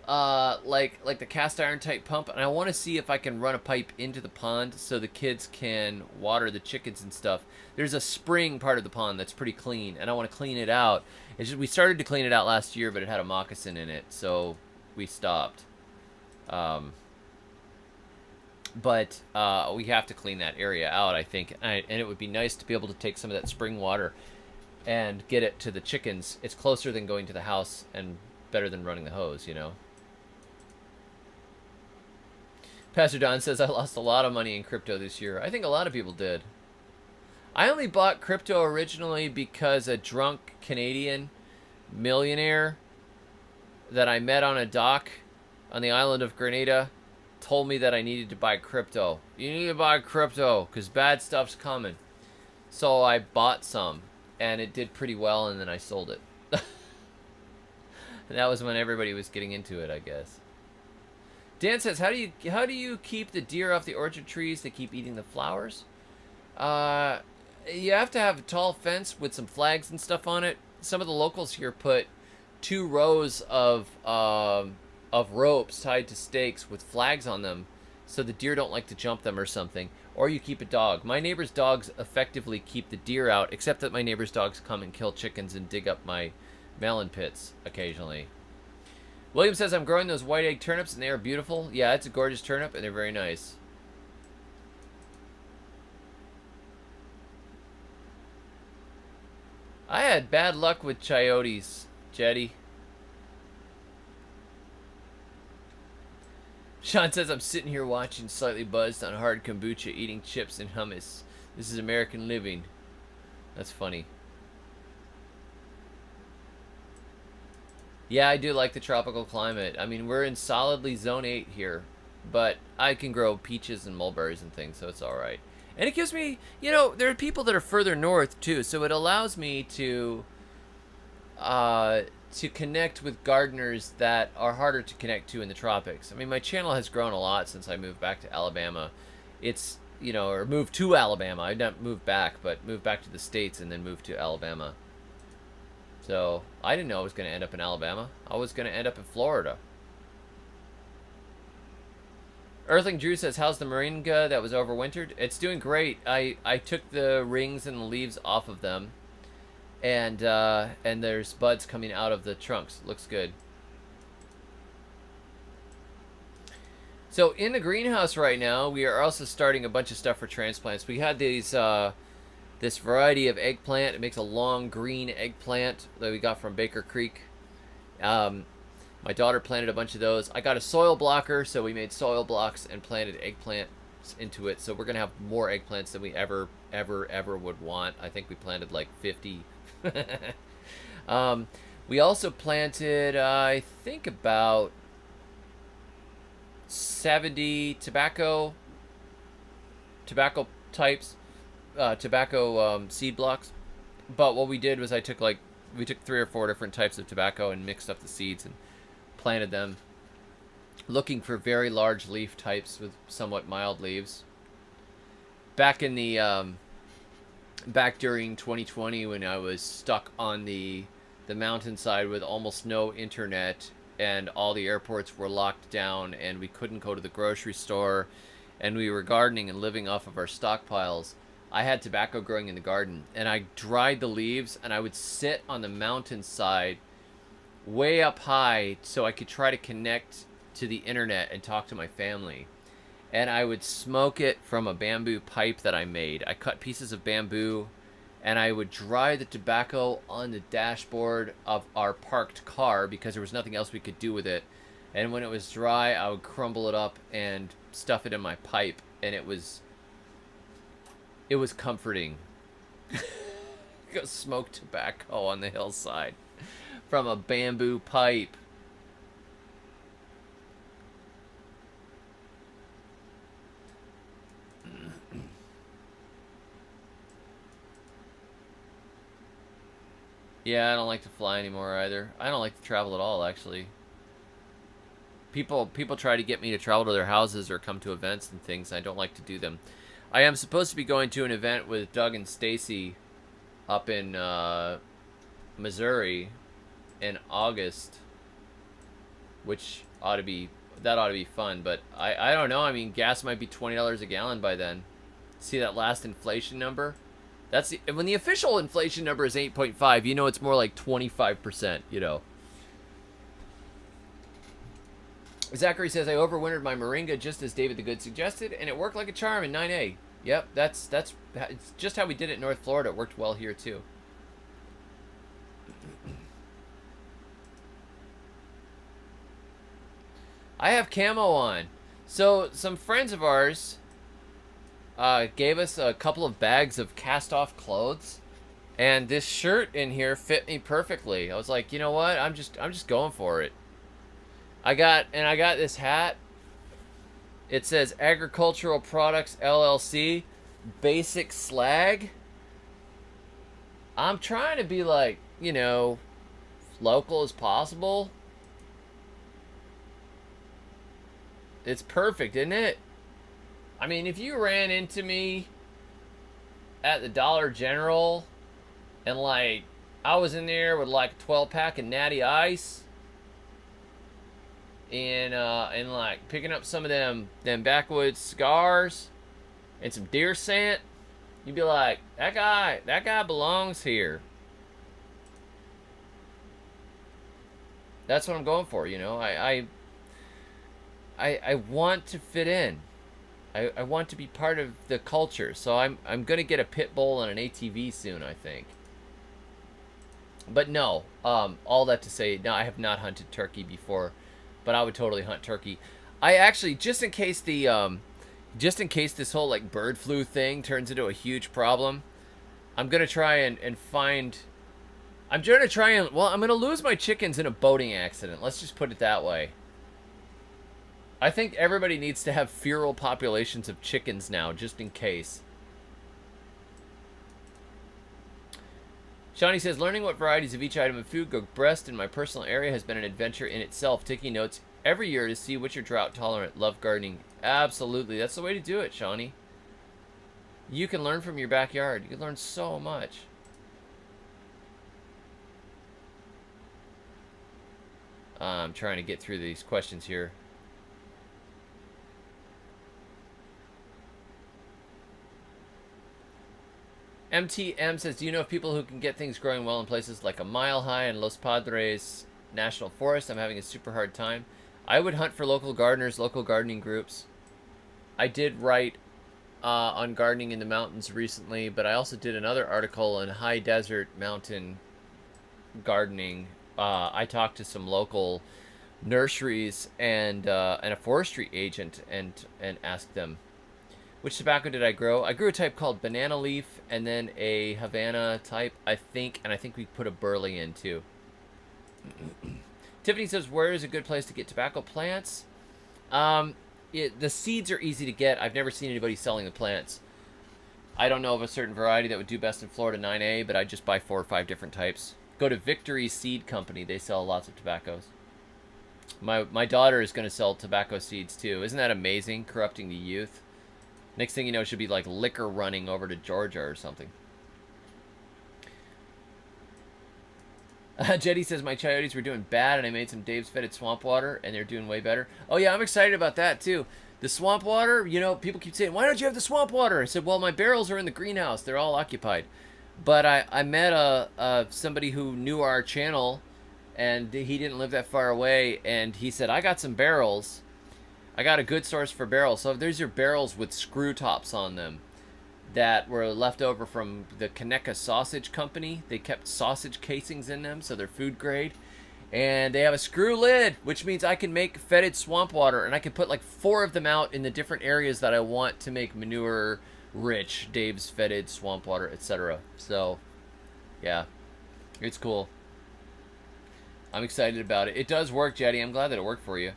Like the cast iron type pump, and I want to see if I can run a pipe into the pond so the kids can water the chickens and stuff. There's a spring part of the pond that's pretty clean, and I want to clean it out. It's just, we started to clean it out last year, but it had a moccasin in it, so we stopped. But we have to clean that area out, I think, and it would be nice to be able to take some of that spring water and get it to the chickens. It's closer than going to the house and better than running the hose, you know. Pastor Don says, I lost a lot of money in crypto this year. I think a lot of people did. I only bought crypto originally because a drunk Canadian millionaire that I met on a dock on the island of Grenada told me that I needed to buy crypto. You need to buy crypto because bad stuff's coming. So I bought some, and it did pretty well, and then I sold it. And that was when everybody was getting into it, I guess. Dan says, how do you keep the deer off the orchard trees? They keep eating the flowers. You have to have a tall fence with some flags and stuff on it. Some of the locals here put 2 rows of ropes tied to stakes with flags on them, so the deer don't like to jump them or something. Or you keep a dog. My neighbor's dogs effectively keep the deer out, except that my neighbor's dogs come and kill chickens and dig up my melon pits occasionally. William says, I'm growing those white egg turnips and they are beautiful. Yeah, it's a gorgeous turnip and they're very nice. I had bad luck with chayotes, Jetty. Sean says, I'm sitting here watching, slightly buzzed on hard kombucha, eating chips and hummus. This is American living. That's funny. Yeah, I do like the tropical climate. I mean, we're in solidly zone 8 here, but I can grow peaches and mulberries and things, so it's all right. And it gives me, you know, there are people that are further north too, so it allows me to connect with gardeners that are harder to connect to in the tropics. I mean, my channel has grown a lot since I moved back to Alabama. It's, you know, or moved to Alabama. I didn't move back, but moved back to the States and then moved to Alabama. So I didn't know I was going to end up in Alabama. I was going to end up in Florida. Earthling Drew says, how's the Moringa that was overwintered? It's doing great. I took the rings and the leaves off of them. And there's buds coming out of the trunks. Looks good. So in the greenhouse right now, we are also starting a bunch of stuff for transplants. We had these this variety of eggplant. It makes a long green eggplant that we got from Baker Creek. My daughter planted a bunch of those. I got a soil blocker, so we made soil blocks and planted eggplants into it. So we're gonna have more eggplants than we ever would want. I think we planted like 50. We also planted, I think, about 70 tobacco types, tobacco seed blocks. But what we did was we took 3 or 4 different types of tobacco and mixed up the seeds and planted them, looking for very large leaf types with somewhat mild leaves. Back in the back during 2020, when I was stuck on the mountainside with almost no internet and all the airports were locked down and we couldn't go to the grocery store and we were gardening and living off of our stockpiles, I had tobacco growing in the garden, and I dried the leaves and I would sit on the mountainside way up high so I could try to connect to the internet and talk to my family. And I would smoke it from a bamboo pipe that I made. I cut pieces of bamboo, and I would dry the tobacco on the dashboard of our parked car because there was nothing else we could do with it. And when it was dry, I would crumble it up and stuff it in my pipe, and it was comforting. Go smoke tobacco on the hillside from a bamboo pipe. Yeah, I don't like to fly anymore either. I don't like to travel at all, actually. People try to get me to travel to their houses or come to events and things. I don't like to do them. I am supposed to be going to an event with Doug and Stacy up in Missouri in August, which ought to be fun. But I don't know. I mean, gas might be $20 a gallon by then. See that last inflation number? When the official inflation number is 8.5, you know it's more like 25%, you know. Zachary says, I overwintered my Moringa just as David the Good suggested, and it worked like a charm in 9A. Yep, it's just how we did it in North Florida. It worked well here, too. I have camo on. So, some friends of ours gave us a couple of bags of cast-off clothes, and this shirt in here fit me perfectly. I was like, you know what? I'm just going for it. I got this hat. It says Agricultural Products LLC, Basic Slag. I'm trying to be like, you know, local as possible. It's perfect, isn't it? I mean, if you ran into me at the Dollar General and, like, I was in there with, like, a 12-pack of Natty Ice and like, picking up some of them backwoods cigars and some deer scent, you'd be like, that guy belongs here. That's what I'm going for, you know? I want to fit in. I want to be part of the culture, so I'm gonna get a pit bull and an ATV soon, I think. But no, all that to say, no, I have not hunted turkey before, but I would totally hunt turkey. I actually, just in case this whole like bird flu thing turns into a huge problem, I'm gonna try and find. I'm gonna lose my chickens in a boating accident. Let's just put it that way. I think everybody needs to have feral populations of chickens now, just in case. Shawnee says, learning what varieties of each item of food go best in my personal area has been an adventure in itself. Taking notes every year to see which are drought tolerant. Love gardening. Absolutely. That's the way to do it, Shawnee. You can learn from your backyard. You can learn so much. I'm trying to get through these questions here. MTM says, do you know of people who can get things growing well in places like a Mile High and Los Padres National Forest? I'm having a super hard time. I would hunt for local gardeners, local gardening groups. I did write on gardening in the mountains recently, but I also did another article on high desert mountain gardening. I talked to some local nurseries and a forestry agent and asked them, which tobacco did I grow? I grew a type called banana leaf and then a Havana type, I think, and I think we put a burley in too. Tiffany says, where is a good place to get tobacco plants? The seeds are easy to get. I've never seen anybody selling the plants. I don't know of a certain variety that would do best in Florida 9A, but I just buy 4 or 5 different types. Go to Victory Seed Company. They sell lots of tobaccos. My daughter is going to sell tobacco seeds too. Isn't that amazing? Corrupting the youth. Next thing you know, it should be like liquor running over to Georgia or something. Jetty says, my chayotes were doing bad and I made some Dave's Fetid swamp water and they're doing way better. Oh yeah, I'm excited about that too. The swamp water, you know, people keep saying, why don't you have the swamp water? I said, well, my barrels are in the greenhouse. They're all occupied. But I met somebody who knew our channel and he didn't live that far away. And he said, I got some barrels. I got a good source for barrels. So there's your barrels with screw tops on them that were left over from the Kaneka Sausage Company. They kept sausage casings in them, so they're food grade. And they have a screw lid, which means I can make fetid swamp water. And I can put like 4 of them out in the different areas that I want to make manure-rich Dave's Fetid swamp water, etc. So, yeah, it's cool. I'm excited about it. It does work, Jetty. I'm glad that it worked for you.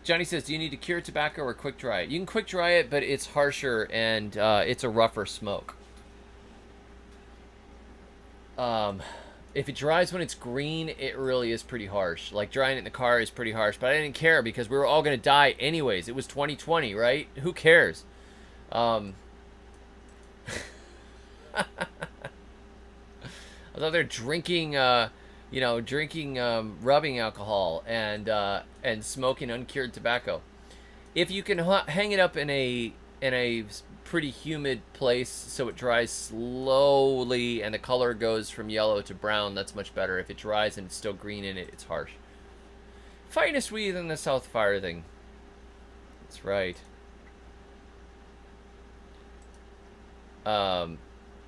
Johnny says, do you need to cure tobacco or quick dry it? You can quick dry it, but it's harsher and it's a rougher smoke. If it dries when it's green, it really is pretty harsh. Like drying it in the car is pretty harsh, but I didn't care because we were all going to die anyways. It was 2020, right? Who cares? I was out there drinking... rubbing alcohol and smoking uncured tobacco. If you can hang it up in a pretty humid place so it dries slowly and the color goes from yellow to brown, that's much better. If it dries and it's still green in it, it's harsh. Finest weed in the South Fire thing. That's right.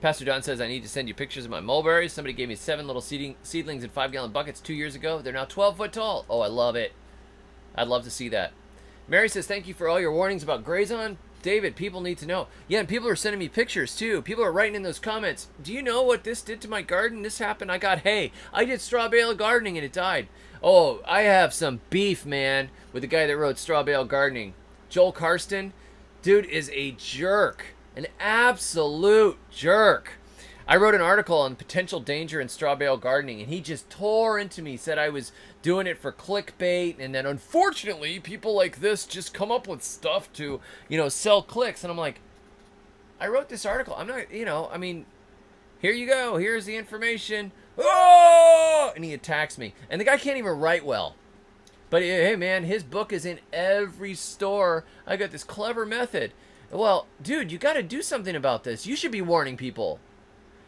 Pastor Don says, I need to send you pictures of my mulberries. Somebody gave me 7 little seedlings in 5-gallon buckets 2 years ago. They're now 12 foot tall. Oh, I love it. I'd love to see that. Mary says, thank you for all your warnings about grazon. David, people need to know. Yeah, and people are sending me pictures, too. People are writing in those comments. Do you know what this did to my garden? This happened. I got hay. I did straw bale gardening, and it died. Oh, I have some beef, man, with the guy that wrote Straw Bale Gardening. Joel Karsten. Dude is a jerk. An absolute jerk. I wrote an article on potential danger in straw bale gardening, and he just tore into me, said I was doing it for clickbait, and that unfortunately people like this just come up with stuff to, sell clicks. And I'm like, I wrote this article. I'm not, I mean, here you go. Here's the information. Oh! And he attacks me. And the guy can't even write well. But hey, man, his book is in every store. I got this clever method. Well, dude, you got to do something about this. You should be warning people.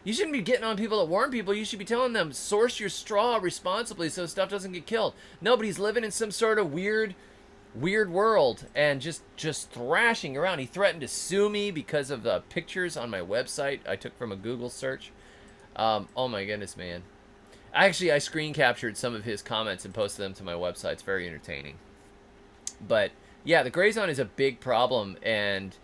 You shouldn't be getting on people that warn people. You should be telling them, source your straw responsibly so stuff doesn't get killed. Nobody's living in some sort of weird world and just thrashing around. He threatened to sue me because of the pictures on my website I took from a Google search. Oh my goodness, man. I screen captured some of his comments and posted them to my website. It's very entertaining. But yeah, the grazon is a big problem, and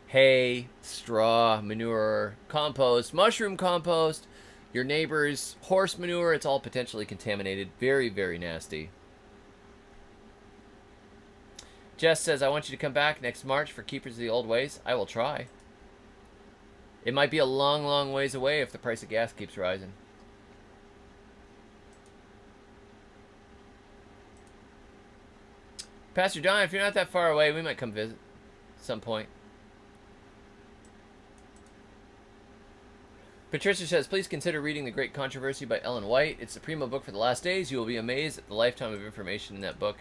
hay, straw, manure, compost, mushroom compost, your neighbor's horse manure, it's all potentially contaminated. Very, very nasty. Jess says, I want you to come back next March for Keepers of the Old Ways. I will try. It might be a long, long ways away if the price of gas keeps rising. Pastor Don, if you're not that far away, we might come visit at some point. Patricia says, please consider reading The Great Controversy by Ellen White. It's the primo book for the last days. You will be amazed at the lifetime of information in that book.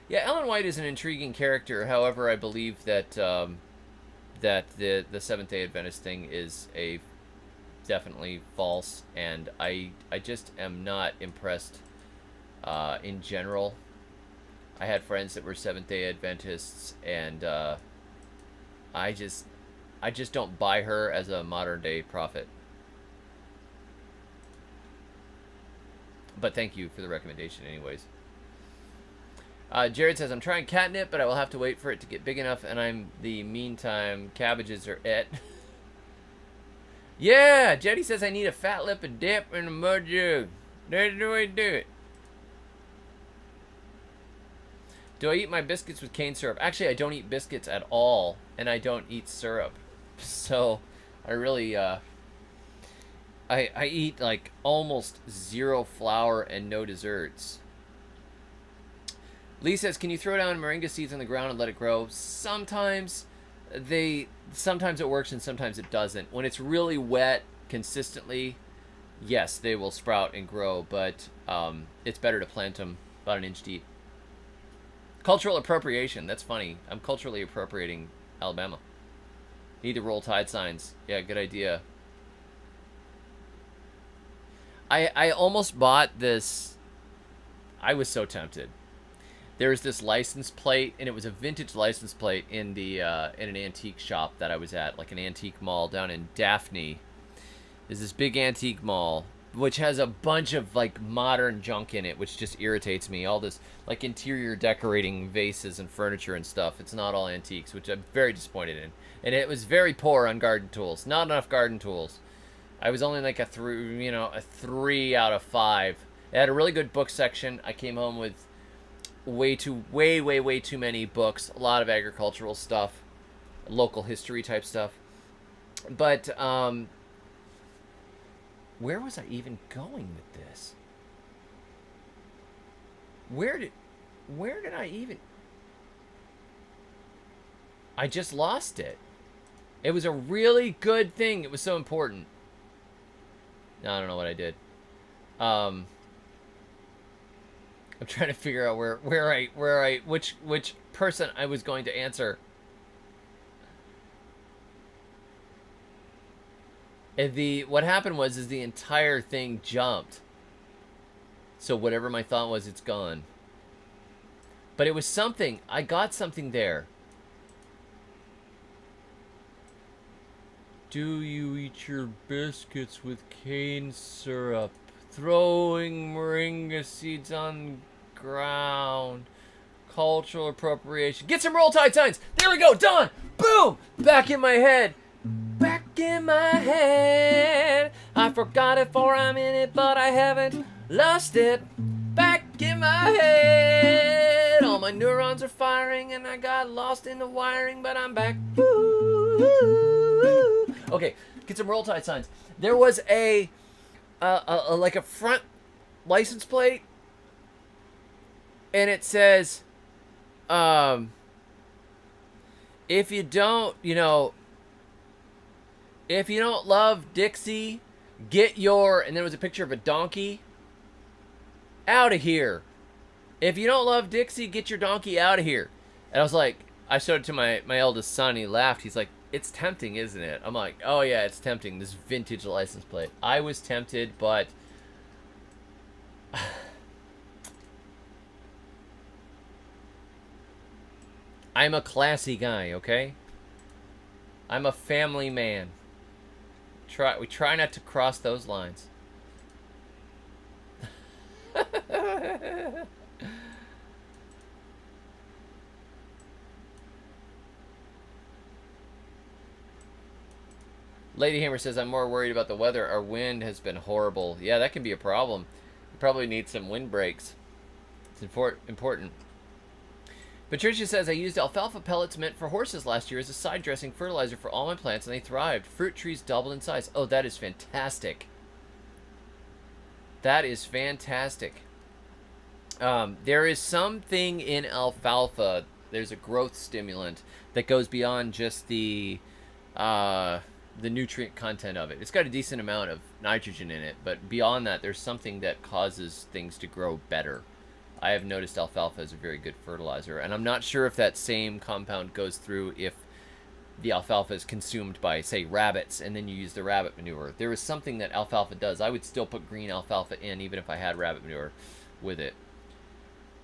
Yeah, Ellen White is an intriguing character. However, I believe that that the Seventh-day Adventist thing is definitely false, and I just am not impressed in general. I had friends that were Seventh-day Adventists, and I just don't buy her as a modern-day prophet. But thank you for the recommendation anyways. Jared says, I'm trying catnip, but I will have to wait for it to get big enough, and the meantime, cabbages are it. Yeah, Jetty says I need a fat lip of dip and a mud jug. That's the way to do it. Do I eat my biscuits with cane syrup? Actually, I don't eat biscuits at all, and I don't eat syrup. So, I really, I eat like almost zero flour and no desserts. Lee says, can you throw down moringa seeds on the ground and let it grow? Sometimes it works and sometimes it doesn't. When it's really wet consistently, yes, they will sprout and grow, but it's better to plant them about an inch deep. Cultural appropriation. That's funny. I'm culturally appropriating Alabama. Need to roll tide signs. Yeah, good idea. I almost bought this. I was so tempted. There was this license plate, and it was a vintage license plate in an antique shop that I was at, like an antique mall down in Daphne. There's this big antique mall, which has a bunch of like modern junk in it, which just irritates me. All this like interior decorating vases and furniture and stuff. It's not all antiques, which I'm very disappointed in. And it was very poor on garden tools. Not enough garden tools. I was only like a 3 out of 5. It had a really good book section. I came home with way too many books. A lot of agricultural stuff, local history type stuff. But where was I even going with this? Where did I even? I just lost it. It was a really good thing. It was so important. No, I don't know what I did. I'm trying to figure out which person I was going to answer. And what happened was the entire thing jumped. So whatever my thought was, it's gone. But it was something. I got something there. Do you eat your biscuits with cane syrup? Throwing moringa seeds on ground. Cultural appropriation. Get some roll tide signs. There we go. Done. Boom. Back in my head. Back in my head. I forgot it for a minute, but I haven't lost it. Back in my head. All my neurons are firing, and I got lost in the wiring, but I'm back. Ooh. Okay, get some roll tide signs. There was like a front license plate, and it says, if you don't love Dixie, get your, and there was a picture of a donkey, out of here. If you don't love Dixie, get your donkey out of here. And I was like, I showed it to my eldest son. He laughed. He's like, it's tempting, isn't it? I'm like, oh yeah, it's tempting. This vintage license plate. I was tempted, but I'm a classy guy, okay? I'm a family man. We try not to cross those lines. Lady Hammer says, I'm more worried about the weather. Our wind has been horrible. Yeah, that can be a problem. You probably need some wind breaks. It's important. Patricia says, I used alfalfa pellets meant for horses last year as a side dressing fertilizer for all my plants, and they thrived. Fruit trees doubled in size. Oh, that is fantastic. That is fantastic. There is something in alfalfa. There's a growth stimulant that goes beyond just the nutrient content of it. It's got a decent amount of nitrogen in it, but beyond that, there's something that causes things to grow better. I have noticed alfalfa is a very good fertilizer, and I'm not sure if that same compound goes through if the alfalfa is consumed by, say, rabbits, and then you use the rabbit manure. There is something that alfalfa does. I would still put green alfalfa in, even if I had rabbit manure with it.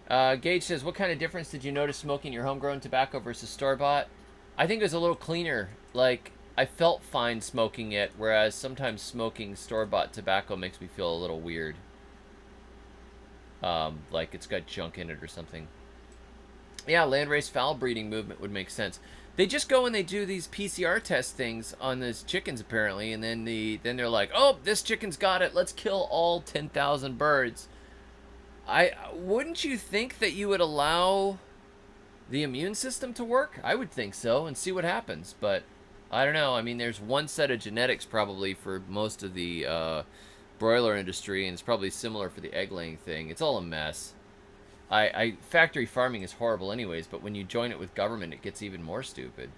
Gage says, what kind of difference did you notice smoking your homegrown tobacco versus store-bought? I think it was a little cleaner. Like, I felt fine smoking it, whereas sometimes smoking store-bought tobacco makes me feel a little weird. Like it's got junk in it or something. Yeah, landrace fowl breeding movement would make sense. They just go and they do these PCR test things on these chickens apparently, and then they're like, oh, this chicken's got it. Let's kill all 10,000 birds. Wouldn't you think that you would allow the immune system to work? I would think so, and see what happens. But I don't know. I mean, there's one set of genetics probably for most of the broiler industry, and it's probably similar for the egg laying thing. It's all a mess. Factory farming is horrible anyways, but when you join it with government, it gets even more stupid.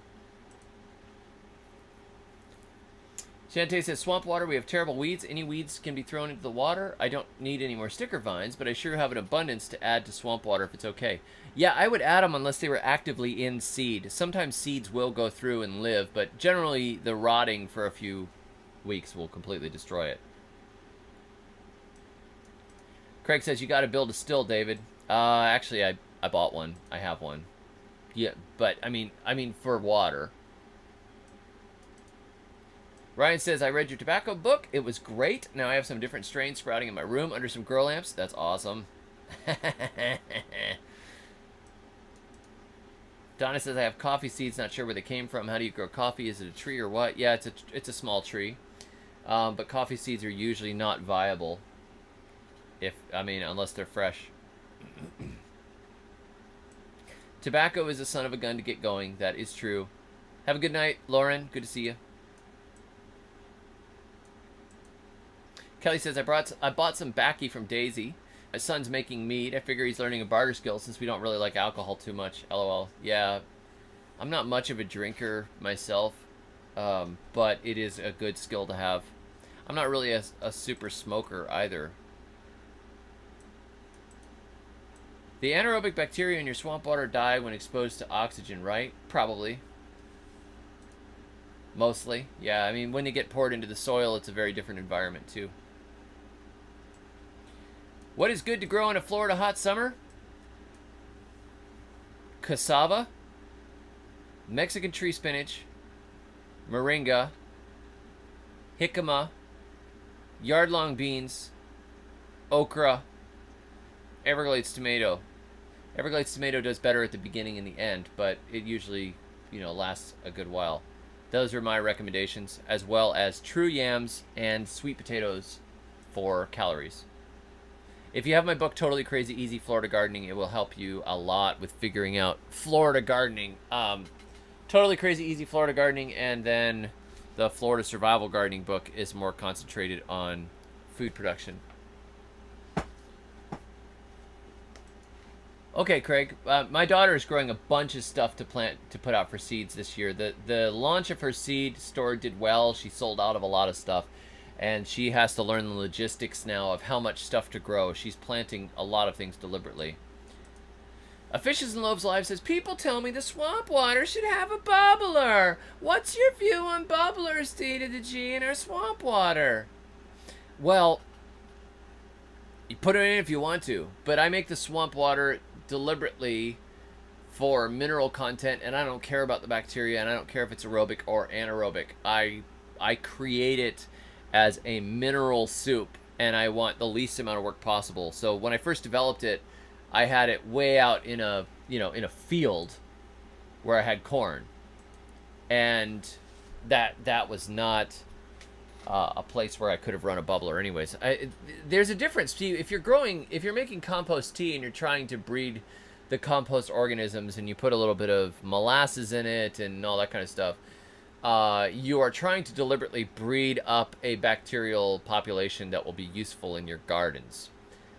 Shantae says, swamp water, we have terrible weeds. Any weeds can be thrown into the water. I don't need any more sticker vines, but I sure have an abundance to add to swamp water if it's okay. Yeah, I would add them unless they were actively in seed. Sometimes seeds will go through and live, but generally the rotting for a few weeks will completely destroy it. Craig says, you got to build a still, David. Actually, I bought one. I have one. Yeah, but I mean for water. Ryan says, I read your tobacco book. It was great. Now I have some different strains sprouting in my room under some grow lamps. That's awesome. Donna says, I have coffee seeds. Not sure where they came from. How do you grow coffee? Is it a tree or what? Yeah, it's a small tree. But coffee seeds are usually not viable. Unless they're fresh. Tobacco is a son of a gun to get going. That is true. Have a good night, Lauren. Good to see you. Kelly says, I bought some Backy from Daisy. My son's making mead. I figure he's learning a barter skill since we don't really like alcohol too much. LOL. Yeah, I'm not much of a drinker myself, but it is a good skill to have. I'm not really a super smoker either. The anaerobic bacteria in your swamp water die when exposed to oxygen, right? Probably. Mostly. Yeah, I mean, when they get poured into the soil, it's a very different environment, too. What is good to grow in a Florida hot summer? Cassava, Mexican tree spinach, moringa, jicama, yard-long beans, okra, Everglades tomato. Everglades tomato does better at the beginning and the end, but it usually, lasts a good while. Those are my recommendations, as well as true yams and sweet potatoes for calories. If you have my book, Totally Crazy Easy Florida Gardening, it will help you a lot with figuring out Florida gardening. Totally Crazy Easy Florida Gardening, and then the Florida Survival Gardening book is more concentrated on food production. Okay, Craig. My daughter is growing a bunch of stuff to put out for seeds this year. The launch of her seed store did well. She sold out of a lot of stuff, and she has to learn the logistics now of how much stuff to grow. She's planting a lot of things deliberately. A Fishes and Loaves Live says, people tell me the swamp water should have a bubbler. What's your view on bubblers, D to the G, in our swamp water? Well, you put it in if you want to, but I make the swamp water deliberately for mineral content, and I don't care about the bacteria, and I don't care if it's aerobic or anaerobic. I create it as a mineral soup, and I want the least amount of work possible. So when I first developed it, I had it way out in a field where I had corn, and that was not a place where I could have run a bubbler anyways. There's a difference. If you're making compost tea and you're trying to breed the compost organisms and you put a little bit of molasses in it and all that kind of stuff, you are trying to deliberately breed up a bacterial population that will be useful in your gardens.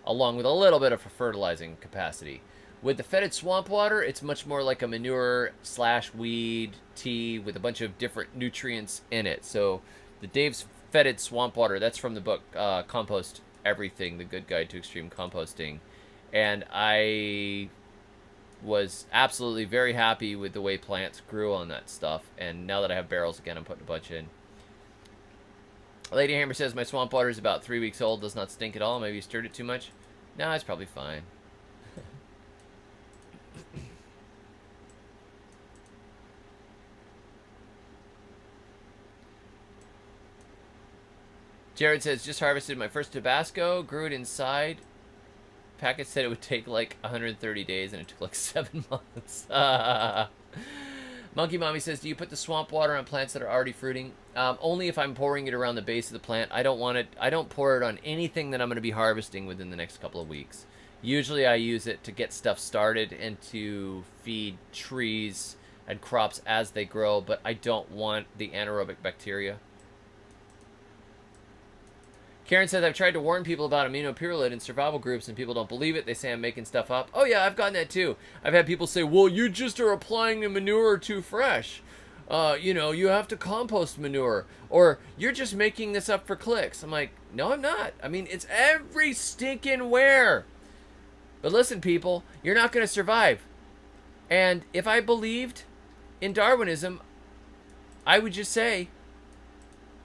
along with a little bit of a fertilizing capacity. With the fetid swamp water, it's much more like a manure slash weed tea with a bunch of different nutrients in it. So the Dave's fetid swamp water, that's from the book Compost Everything, The Good Guide to Extreme Composting. And I was absolutely very happy with the way plants grew on that stuff. And now that I have barrels again, I'm putting a bunch in. Lady Hammer says, my swamp water is about 3 weeks old, does not stink at all. Maybe you stirred it too much. No, it's probably fine. Jared says, just harvested my first Tabasco, grew it inside. Packet said it would take like 130 days, and it took like 7 months. Monkey Mommy says, do you put the swamp water on plants that are already fruiting? Only if I'm pouring it around the base of the plant. I don't pour it on anything that I'm going to be harvesting within the next couple of weeks. Usually I use it to get stuff started and to feed trees and crops as they grow, but I don't want the anaerobic bacteria. Karen says, I've tried to warn people about aminopyrrolid in survival groups, and people don't believe it. They say I'm making stuff up. Oh, yeah, I've gotten that, too. I've had people say, well, you just are applying the manure too fresh. You know, you have to compost manure. Or, you're just making this up for clicks. I'm like, no, I'm not. I mean, it's every stinking where. But listen, people, you're not going to survive. And if I believed in Darwinism, I would just say,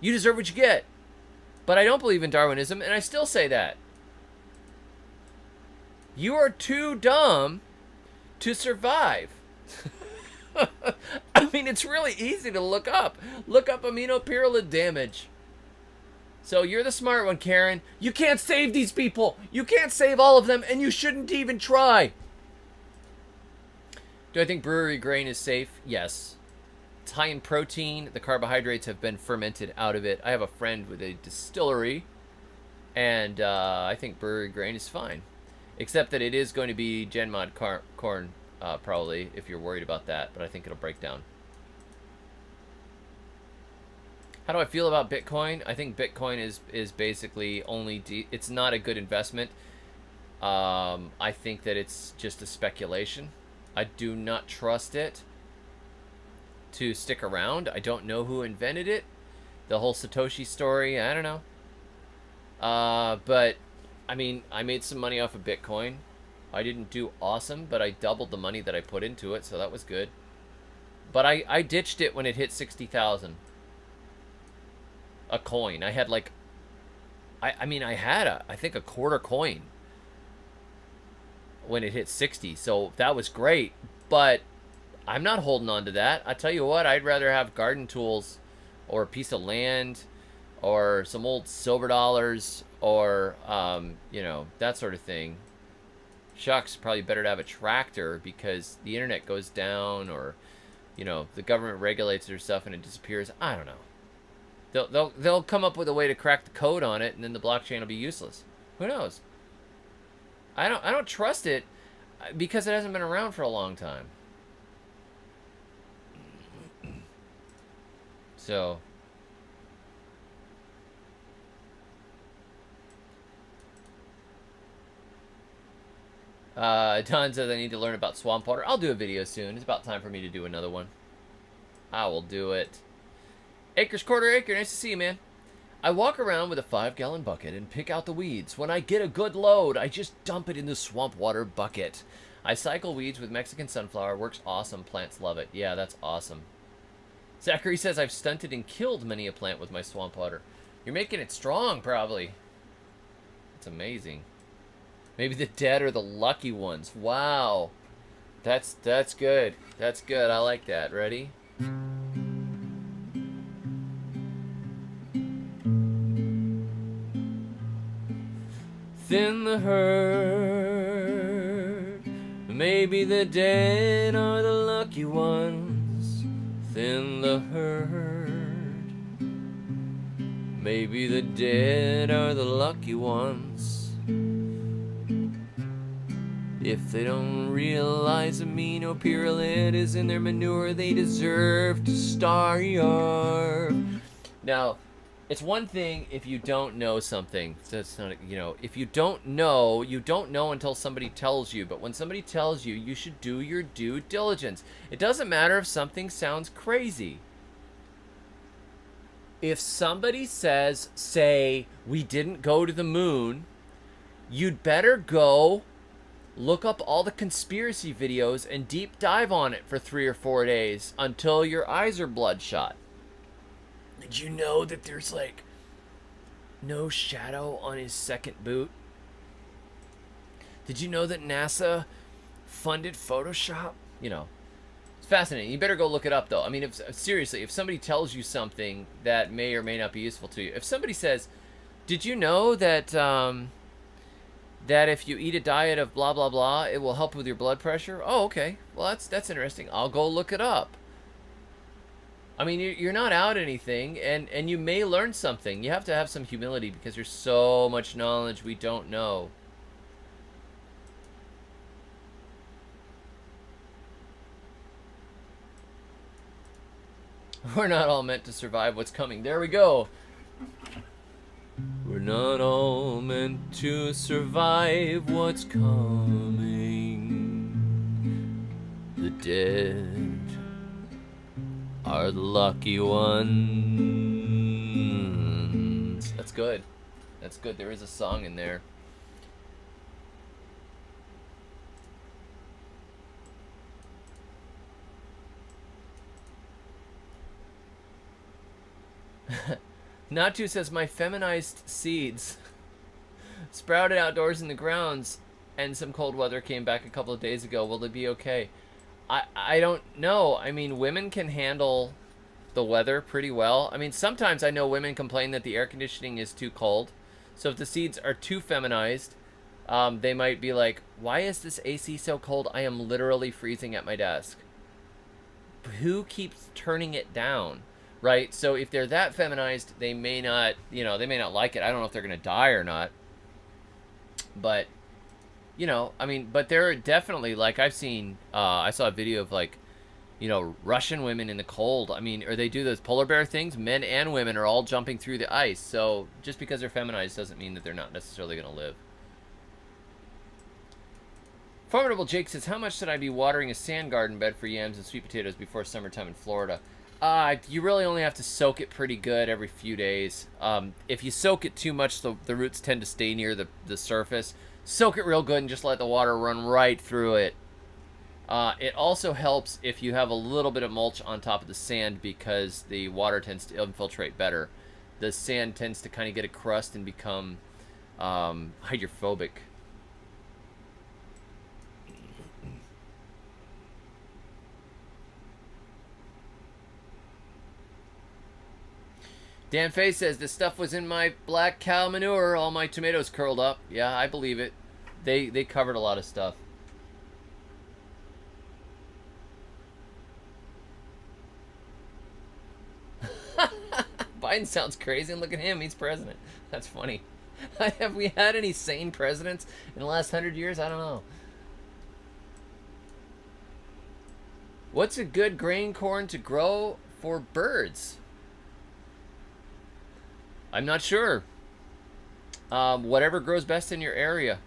you deserve what you get. But I don't believe in Darwinism, and I still say that. You are too dumb to survive. I mean, it's really easy to look up. Look up aminopyrrolid damage. So you're the smart one, Karen. You can't save these people. You can't save all of them, and you shouldn't even try. Do I think brewery grain is safe? Yes. It's high in protein. The carbohydrates have been fermented out of it. I have a friend with a distillery, and I think brewery grain is fine. Except that it is going to be GenMod corn, probably, if you're worried about that, but I think it'll break down. How do I feel about Bitcoin? I think Bitcoin is basically only... it's not a good investment. I think that it's just a speculation. I do not trust it to stick around. I don't know who invented it. The whole Satoshi story, I don't know. But, I mean, I made some money off of Bitcoin. I didn't do awesome, but I doubled the money that I put into it, so that was good. But I ditched it when it hit 60,000. A coin. I had like... I mean, I had I think a quarter coin when it hit 60, so that was great, but I'm not holding on to that. I tell you what, I'd rather have garden tools or a piece of land or some old silver dollars or, you know, that sort of thing. Shucks, probably better to have a tractor because the internet goes down or, you know, the government regulates their stuff and it disappears. I don't know. They'll come up with a way to crack the code on it and then the blockchain will be useless. Who knows? I don't trust it because it hasn't been around for a long time. So, Don says I need to learn about swamp water. I'll do a video soon. It's about time for me to do another one. I will do it. Acres Quarter Acre, nice to see you, man. I walk around with a 5-gallon bucket and pick out the weeds. When I get a good load, I just dump it in the swamp water bucket. I cycle weeds with Mexican sunflower. Works awesome. Plants love it. Yeah, that's awesome. Zachary says, I've stunted and killed many a plant with my swamp water. You're making it strong, probably. It's amazing. Maybe the dead are the lucky ones. Wow. That's good. That's good. I like that. Ready? Thin the herd. Maybe the dead are the lucky ones. Thin the herd. Maybe the dead are the lucky ones. If they don't realize aminopyrrolid is in their manure, they deserve to starve. Now, It's one thing if you don't know something. That's not, you know, if you don't know, you don't know until somebody tells you. But when somebody tells you, you should do your due diligence. It doesn't matter if something sounds crazy. If somebody says, say, we didn't go to the moon, you'd better go look up all the conspiracy videos and deep dive on it for 3 or 4 days until your eyes are bloodshot. Did you know that there's like no shadow on his second boot? Did you know that NASA funded Photoshop? You know, it's fascinating. You better go look it up, though. I mean, seriously, if somebody tells you something that may or may not be useful to you, if somebody says, "Did you know that that if you eat a diet of blah blah blah, it will help with your blood pressure?" Oh, okay. Well, that's interesting. I'll go look it up. I mean, you're not out anything, and you may learn something. You have to have some humility because there's so much knowledge we don't know. We're not all meant to survive what's coming. There we go. We're not all meant to survive what's coming. The dead are the lucky ones. That's good. That's good. There is a song in there. Natu says, my feminized seeds sprouted outdoors in the grounds and some cold weather came back a couple of days ago. Will they be okay? I don't know. I mean, women can handle the weather pretty well. I mean, sometimes I know women complain that the air conditioning is too cold. So if the seeds are too feminized, they might be like, why is this AC so cold? I am literally freezing at my desk. Who keeps turning it down? Right? So if they're that feminized, they may not, you know, they may not like it. I don't know if they're going to die or not. But, you know, I mean, but they're definitely, like, I've seen, I saw a video of, like, you know, Russian women in the cold. I mean, or they do those polar bear things. Men and women are all jumping through the ice. So just because they're feminized doesn't mean that they're not necessarily going to live. Formidable Jake says, how much should I be watering a sand garden bed for yams and sweet potatoes before summertime in Florida? You really only have to soak it pretty good every few days. If you soak it too much, the roots tend to stay near the surface. Soak it real good and just let the water run right through it. It also helps if you have a little bit of mulch on top of the sand because the water tends to infiltrate better. The sand tends to kind of get a crust and become hydrophobic. Dan Fay says, this stuff was in my black cow manure. All my tomatoes curled up. Yeah, I believe it. They covered a lot of stuff. Biden sounds crazy, and look at him. He's president. That's funny. Have we had any sane presidents in the last 100 years? I don't know. What's a good grain corn to grow for birds? I'm not sure. Whatever grows best in your area.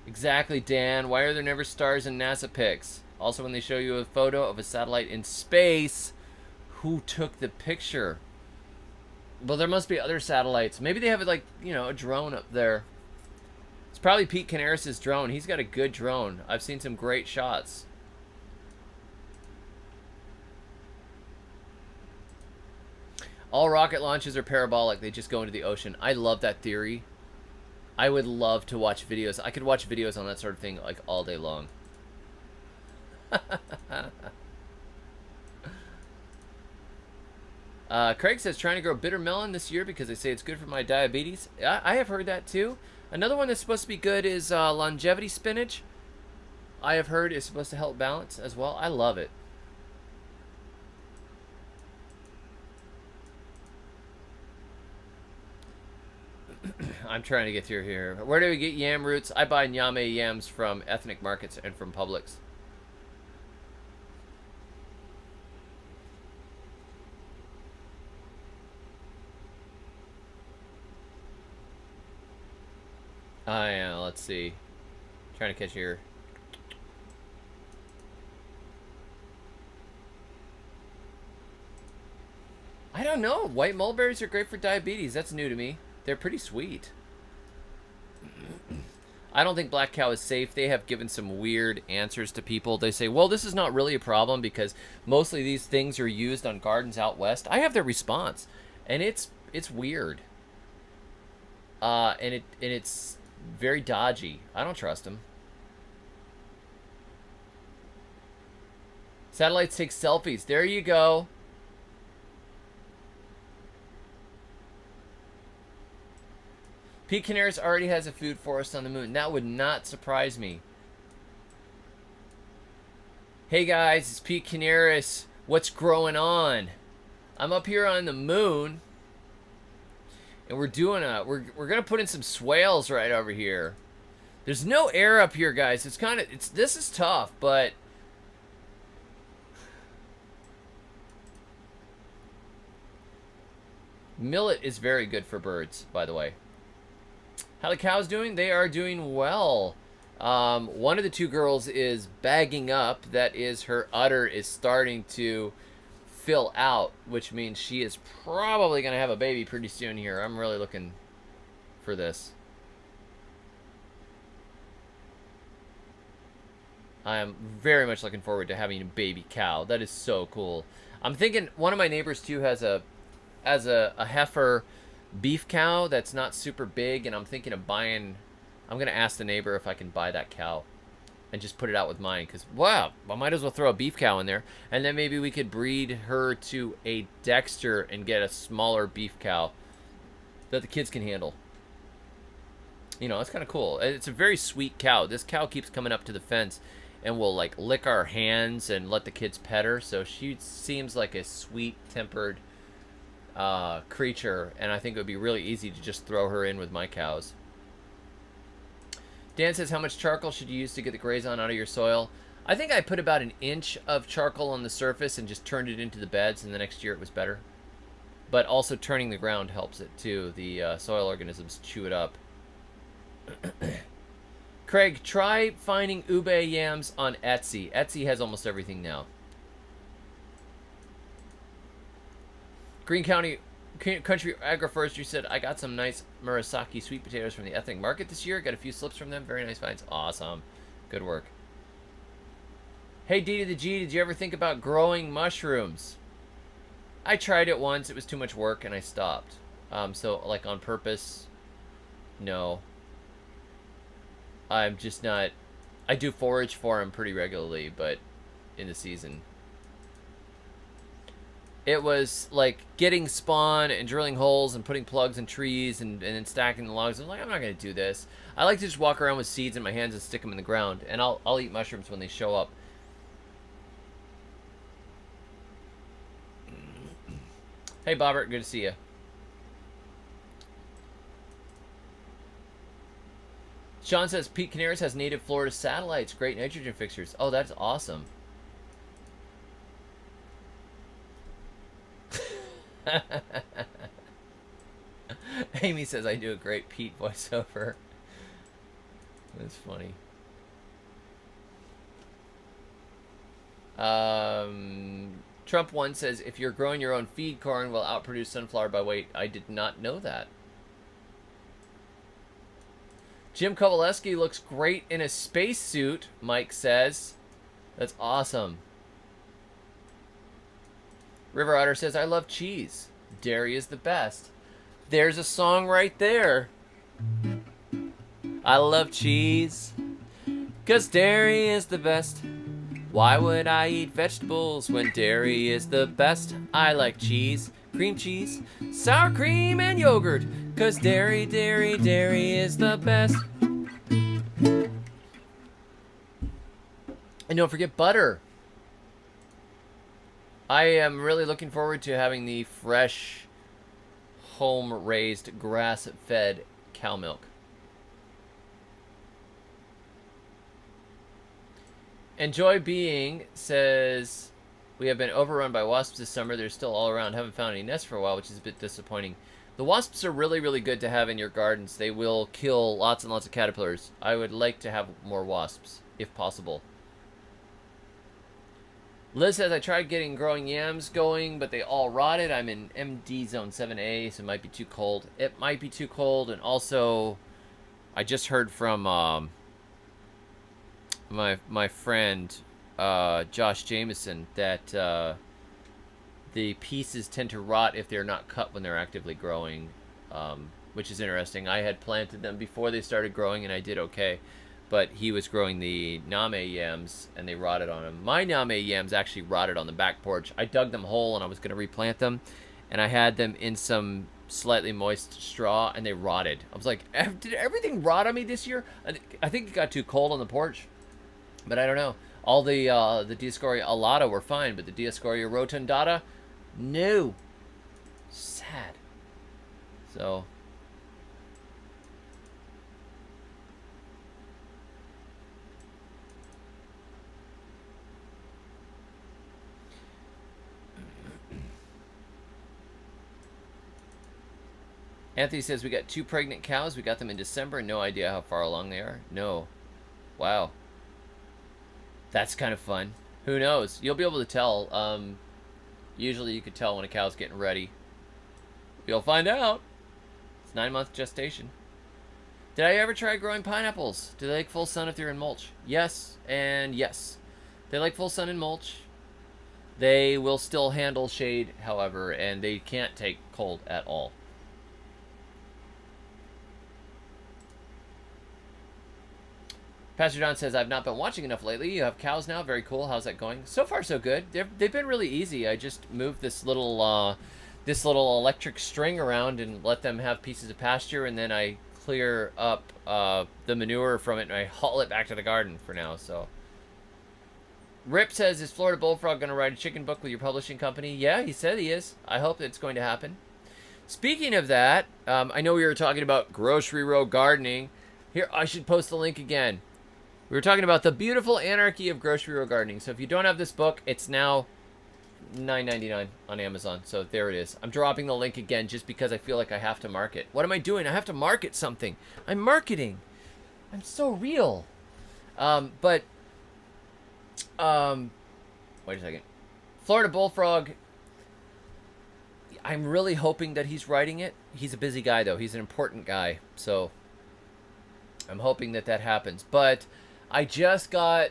Exactly, Dan. Why are there never stars in NASA pics? Also, when they show you a photo of a satellite in space, who took the picture? Well, there must be other satellites. Maybe they have, like, you know, a drone up there. It's probably Pete Canaris' drone. He's got a good drone. I've seen some great shots. All rocket launches are parabolic. They just go into the ocean. I love that theory. I would love to watch videos. I could watch videos on that sort of thing like all day long. Craig says, trying to grow bitter melon this year because they say it's good for my diabetes. I have heard that too. Another one that's supposed to be good is longevity spinach. I have heard is supposed to help balance as well. I love it. I'm trying to get through here. Where do we get yam roots? I buy nyame yams from ethnic markets and from Publix. Yeah, let's see. Trying to catch here. I don't know. White mulberries are great for diabetes. That's new to me. They're pretty sweet. I don't think black cow is safe. They have given some weird answers to people. They say, well, this is not really a problem because mostly these things are used on gardens out west. I have their response, and it's weird. And it's very dodgy. I don't trust them. Satellites take selfies. There you go. Pete Canaris already has a food forest on the moon. That would not surprise me. Hey guys, it's Pete Canaris. What's growing on? I'm up here on the moon, and we're gonna put in some swales right over here. There's no air up here, guys. This is tough, but millet is very good for birds, by the way. How the cows doing? They are doing well. One of the two girls is bagging up. That is, her udder is starting to fill out, which means she is probably going to have a baby pretty soon here. I'm really looking for this. I am very much looking forward to having a baby cow. That is so cool. I'm thinking one of my neighbors too has a heifer beef cow that's not super big, and I'm thinking of buying. I'm gonna ask the neighbor if I can buy that cow and just put it out with mine, because wow, I might as well throw a beef cow in there, and then maybe we could breed her to a Dexter and get a smaller beef cow that the kids can handle. You know, it's kind of cool. It's a very sweet cow. This cow keeps coming up to the fence and will like lick our hands and let the kids pet her, so she seems like a sweet-tempered creature, and I think it would be really easy to just throw her in with my cows. Dan says, how much charcoal should you use to get the grazon out of your soil? I think I put about an inch of charcoal on the surface and just turned it into the beds, and the next year it was better. But also turning the ground helps it too. The soil organisms chew it up. Craig, try finding ube yams on Etsy. Etsy has almost everything now. Green Country Country Agroforestry said, I got some nice Murasaki sweet potatoes from the ethnic market this year. Got a few slips from them. Very nice finds. Awesome. Good work. Hey, D to the G, did you ever think about growing mushrooms? I tried it once. It was too much work, and I stopped. So, like, on purpose, no. I'm just not... I do forage for them pretty regularly, but in the season... It was like getting spawn and drilling holes and putting plugs in trees and then stacking the logs. I'm like, I'm not going to do this. I like to just walk around with seeds in my hands and stick them in the ground. And I'll eat mushrooms when they show up. Hey, Bobbert. Good to see you. Sean says, Pete Canaris has native Florida satellites. Great nitrogen fixtures. Oh, that's awesome. Amy says I do a great Pete voiceover. That's funny. Trump 1 says, if you're growing your own feed, corn will outproduce sunflower by weight. I did not know that. Jim Kowaleski looks great in a spacesuit, Mike says. That's awesome. River Otter says, I love cheese. Dairy is the best. There's a song right there. I love cheese, 'cause dairy is the best. Why would I eat vegetables when dairy is the best? I like cheese, cream cheese, sour cream, and yogurt, 'cause dairy, dairy, dairy is the best. And don't forget butter. I am really looking forward to having the fresh, home-raised, grass-fed cow milk. Enjoy Being says, we have been overrun by wasps this summer. They're still all around. Haven't found any nests for a while, which is a bit disappointing. The wasps are really, really good to have in your gardens. They will kill lots and lots of caterpillars. I would like to have more wasps, if possible. Liz says, I tried getting growing yams going, but they all rotted. I'm in MD Zone 7A, so it might be too cold. It might be too cold, and also, I just heard from my friend, Josh Jameson, that the pieces tend to rot if they're not cut when they're actively growing, which is interesting. I had planted them before they started growing, and I did okay. But he was growing the Name yams, and they rotted on him. My Name yams actually rotted on the back porch. I dug them whole, and I was going to replant them, and I had them in some slightly moist straw, and they rotted. I was like, did everything rot on me this year? I think it got too cold on the porch, but I don't know. All the Dioscorea alata were fine, but the Dioscorea rotundata, no. Sad. So... Anthony says, we got 2 pregnant cows. We got them in December. No idea how far along they are. No. Wow. That's kind of fun. Who knows? You'll be able to tell. Usually you could tell when a cow's getting ready. You'll find out. It's 9-month gestation. Did I ever try growing pineapples? Do they like full sun if they're in mulch? Yes and yes. They like full sun and mulch. They will still handle shade, however, and they can't take cold at all. Pastor John says, I've not been watching enough lately. You have cows now. Very cool. How's that going? So far, so good. They've been really easy. I just moved this little electric string around and let them have pieces of pasture, and then I clear up the manure from it, and I haul it back to the garden for now. So, Rip says, is Florida Bullfrog going to write a chicken book with your publishing company? Yeah, he said he is. I hope it's going to happen. Speaking of that, I know we were talking about grocery row gardening. Here, I should post the link again. We were talking about the beautiful anarchy of grocery row gardening. So if you don't have this book, it's now $9.99 on Amazon. So there it is. I'm dropping the link again just because I feel like I have to market. What am I doing? I have to market something. I'm marketing. I'm so real. Wait a second. Florida Bullfrog. I'm really hoping that he's writing it. He's a busy guy, though. He's an important guy. So I'm hoping that happens. But I just got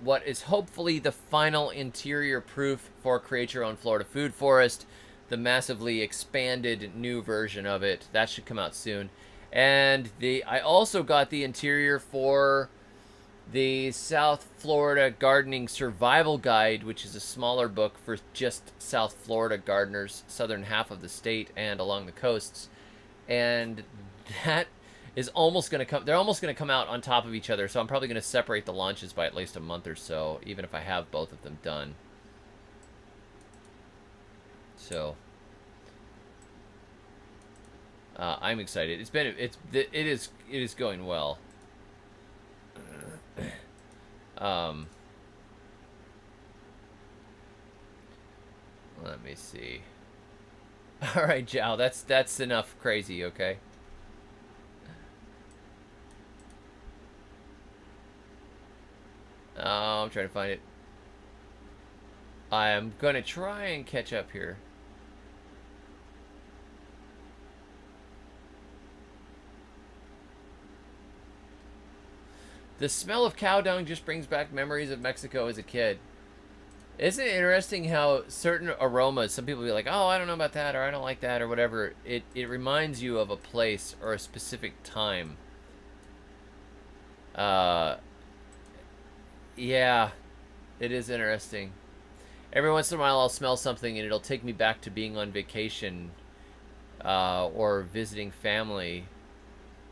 what is hopefully the final interior proof for Create Your Own Florida Food Forest, the massively expanded new version of it. That should come out soon. And I also got the interior for the South Florida Gardening Survival Guide, which is a smaller book for just South Florida gardeners, southern half of the state and along the coasts. And that is almost going to come. They're almost going to come out on top of each other, so I'm probably going to separate the launches by at least a month or so, even if I have both of them done. So I'm excited. It is going well. Let me see. All right, Jow, that's enough crazy, okay? Oh, I'm trying to find it. I am going to try and catch up here. The smell of cow dung just brings back memories of Mexico as a kid. Isn't it interesting how certain aromas, some people be like, oh, I don't know about that, or I don't like that, or whatever. It reminds you of a place or a specific time. Yeah, it is interesting. Every once in a while I'll smell something and it'll take me back to being on vacation or visiting family.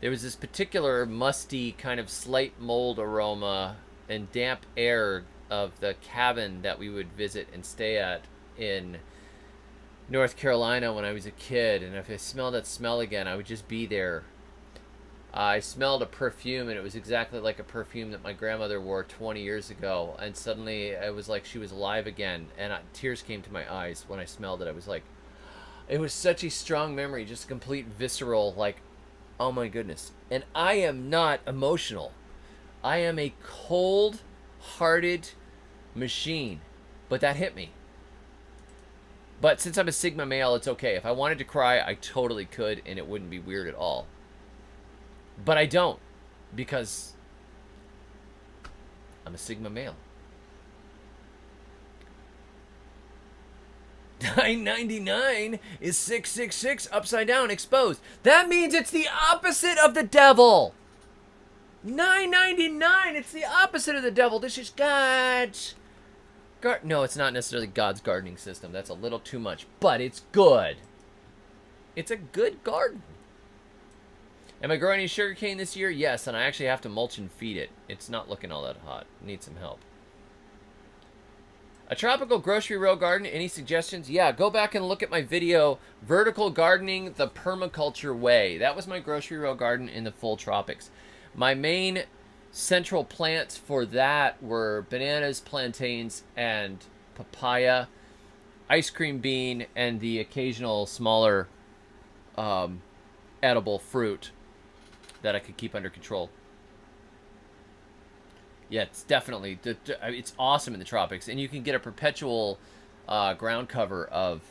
There was this particular musty kind of slight mold aroma and damp air of the cabin that we would visit and stay at in North Carolina when I was a kid. And if I smelled that smell again, I would just be there. I smelled a perfume, and it was exactly like a perfume that my grandmother wore 20 years ago. And suddenly, it was like she was alive again. And tears came to my eyes when I smelled it. I was like, It was such a strong memory, just a complete visceral, like, oh my goodness. And I am not emotional. I am a cold-hearted machine. But that hit me. But since I'm a Sigma male, it's okay. If I wanted to cry, I totally could, and it wouldn't be weird at all. But I don't, because I'm a Sigma male. 999 is 666 upside down exposed. That means it's the opposite of the devil. 999, it's the opposite of the devil. This is God's... No, it's not necessarily God's gardening system. That's a little too much, but it's good. It's a good garden. Am I growing any sugarcane this year? Yes, and I actually have to mulch and feed it. It's not looking all that hot. Need some help. A tropical grocery row garden, any suggestions? Yeah, go back and look at my video, Vertical Gardening the Permaculture Way. That was my grocery row garden in the full tropics. My main central plants for that were bananas, plantains, and papaya, ice cream bean, and the occasional smaller edible fruit that I could keep under control. Yeah, it's definitely, it's awesome in the tropics, and you can get a perpetual ground cover of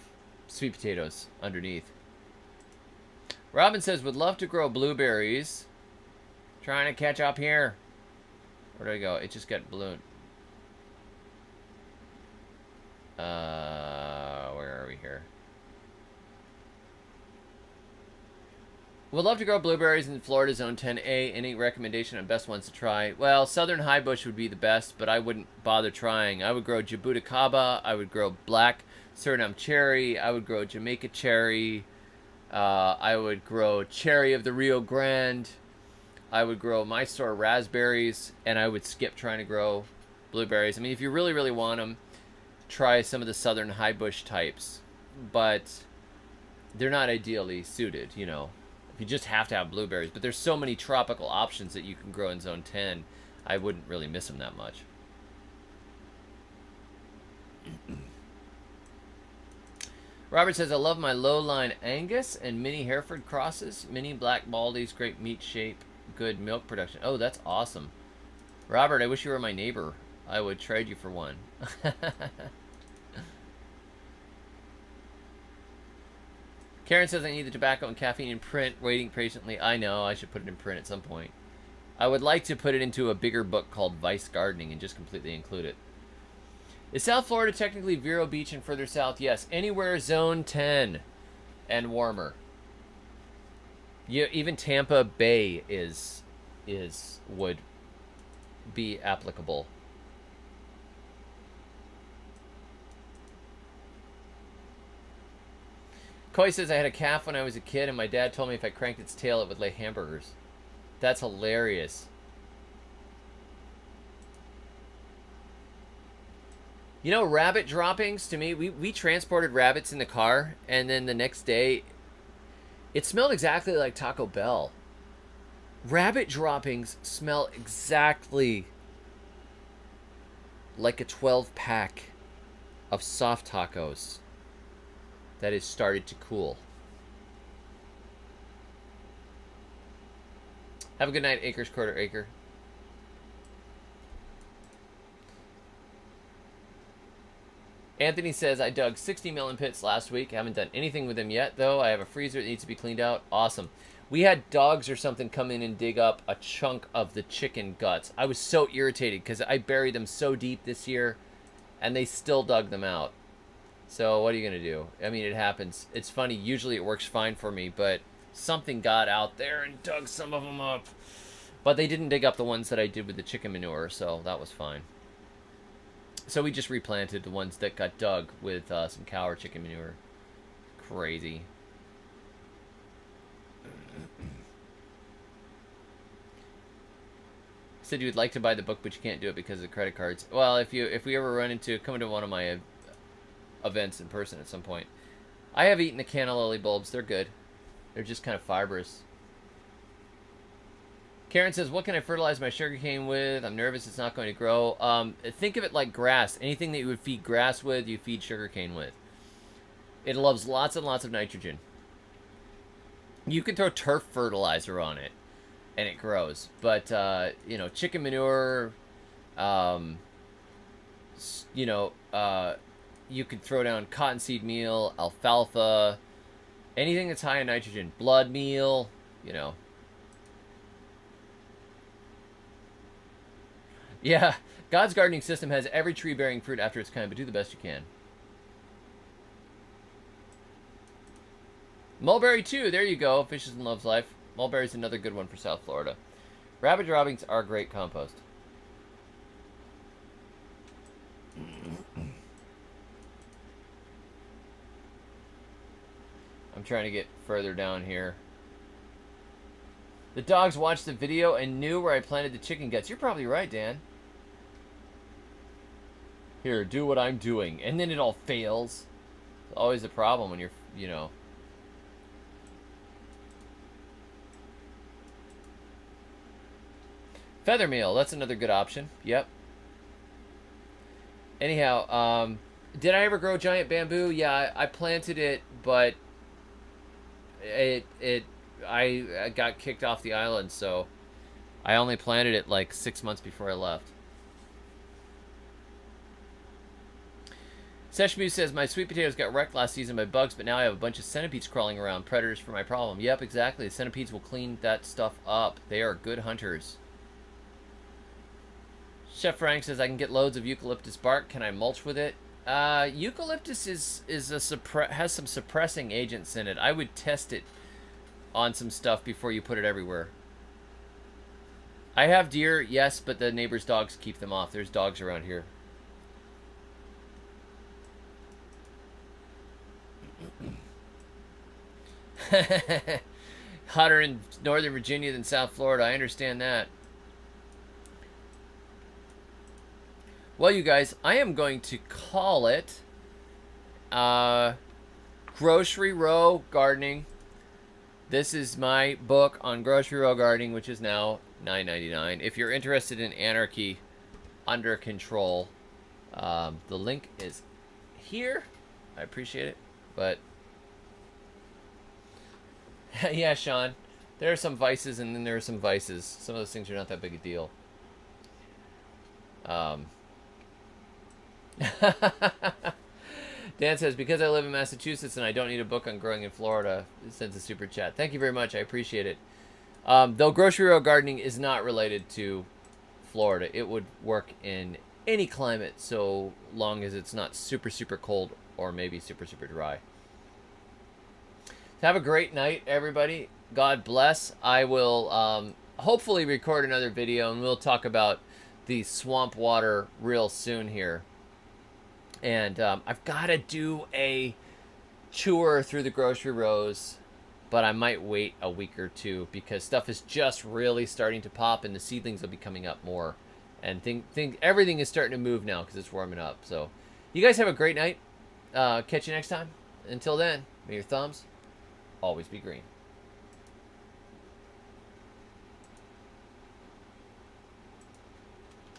sweet potatoes underneath. Robin says, would love to grow blueberries. Trying to catch up here. Where do I go? It just got ballooned. Where are we here? Would love to grow blueberries in Florida Zone 10A. Any recommendation on best ones to try? Well, Southern High Bush would be the best, but I wouldn't bother trying. I would grow Jabuticaba. I would grow Black Suriname Cherry. I would grow Jamaica Cherry. I would grow Cherry of the Rio Grande. I would grow Mysore raspberries, and I would skip trying to grow blueberries. I mean, if you really, really want them, try some of the Southern High Bush types, but they're not ideally suited, you know. You just have to have blueberries, but there's so many tropical options that you can grow in Zone 10. I wouldn't really miss them that much. Robert says, I love my low-line Angus and mini Hereford crosses. Mini Black Baldies, great meat shape, good milk production. Oh, that's awesome. Robert, I wish you were my neighbor. I would trade you for one. Karen says I need the tobacco and caffeine in print, waiting patiently. I know, I should put it in print at some point. I would like to put it into a bigger book called Vice Gardening and just completely include it. Is South Florida technically Vero Beach and further south? Yes, anywhere Zone 10 and warmer. Even Tampa Bay would be applicable. Koi says, I had a calf when I was a kid, and my dad told me if I cranked its tail, it would lay hamburgers. That's hilarious. You know, rabbit droppings, to me, we transported rabbits in the car, and then the next day, it smelled exactly like Taco Bell. Rabbit droppings smell exactly like a 12-pack of soft tacos that has started to cool. Have a good night, Acres Quarter Acre. Anthony says, I dug 60 melon pits last week. I haven't done anything with them yet, though. I have a freezer that needs to be cleaned out. Awesome. We had dogs or something come in and dig up a chunk of the chicken guts. I was so irritated because I buried them so deep this year, and they still dug them out. So what are you going to do? I mean, it happens. It's funny. Usually it works fine for me, but something got out there and dug some of them up. But they didn't dig up the ones that I did with the chicken manure, so that was fine. So we just replanted the ones that got dug with some cow or chicken manure. Crazy. Said you would like to buy the book, but you can't do it because of credit cards. Well, if we ever run into, come to one of my events in person at some point. I have eaten the canna lily bulbs. They're good. They're just kind of fibrous. Karen says, what can I fertilize my sugarcane with? I'm nervous it's not going to grow. Think of it like grass. Anything that you would feed grass with, you feed sugarcane with. It loves lots and lots of nitrogen. You can throw turf fertilizer on it, and it grows. But, you know, chicken manure, you know, you could throw down cottonseed meal, alfalfa, anything that's high in nitrogen. Blood meal, you know. Yeah, God's gardening system has every tree bearing fruit after its kind, but do the best you can. Mulberry too, there you go. Fishes and Loves Life. Mulberry's another good one for South Florida. Rabbit droppings are great compost. I'm trying to get further down here. The dogs watched the video and knew where I planted the chicken guts. You're probably right, Dan. Here, do what I'm doing. And then it all fails. It's always a problem when you're, you know. Feather meal, that's another good option. Yep. Anyhow, did I ever grow giant bamboo? Yeah, I planted it, but I got kicked off the island, so I only planted it like 6 months before I left. Seshmu says, my sweet potatoes got wrecked last season by bugs, but now I have a bunch of centipedes crawling around, predators for my problem. Yep, exactly. The centipedes will clean that stuff up. They are good hunters. Chef Frank says, I can get loads of eucalyptus bark. Can I mulch with it? Eucalyptus has some suppressing agents in it. I would test it on some stuff before you put it everywhere. I have deer, yes, but the neighbor's dogs keep them off. There's dogs around here. Hotter in Northern Virginia than South Florida. I understand that. Well, you guys, I am going to call it Grocery Row Gardening. This is my book on Grocery Row Gardening, which is now $9.99. If you're interested in Anarchy under control, the link is here. I appreciate it, but yeah, Sean, there are some vices and then there are some vices. Some of those things are not that big a deal. Dan says, because I live in Massachusetts and I don't need a book on growing in Florida, sends a super chat. Thank you very much. I appreciate it. Though Grocery Row Gardening is not related to Florida. It would work in any climate so long as it's not super, super cold or maybe super, super dry. Have a great night, everybody. God bless. I will hopefully record another video and we'll talk about the swamp water real soon here. And I've got to do a tour through the grocery rows, but I might wait a week or two because stuff is just really starting to pop and the seedlings will be coming up more. And think everything is starting to move now because it's warming up. So you guys have a great night. Catch you next time. Until then, may your thumbs always be green.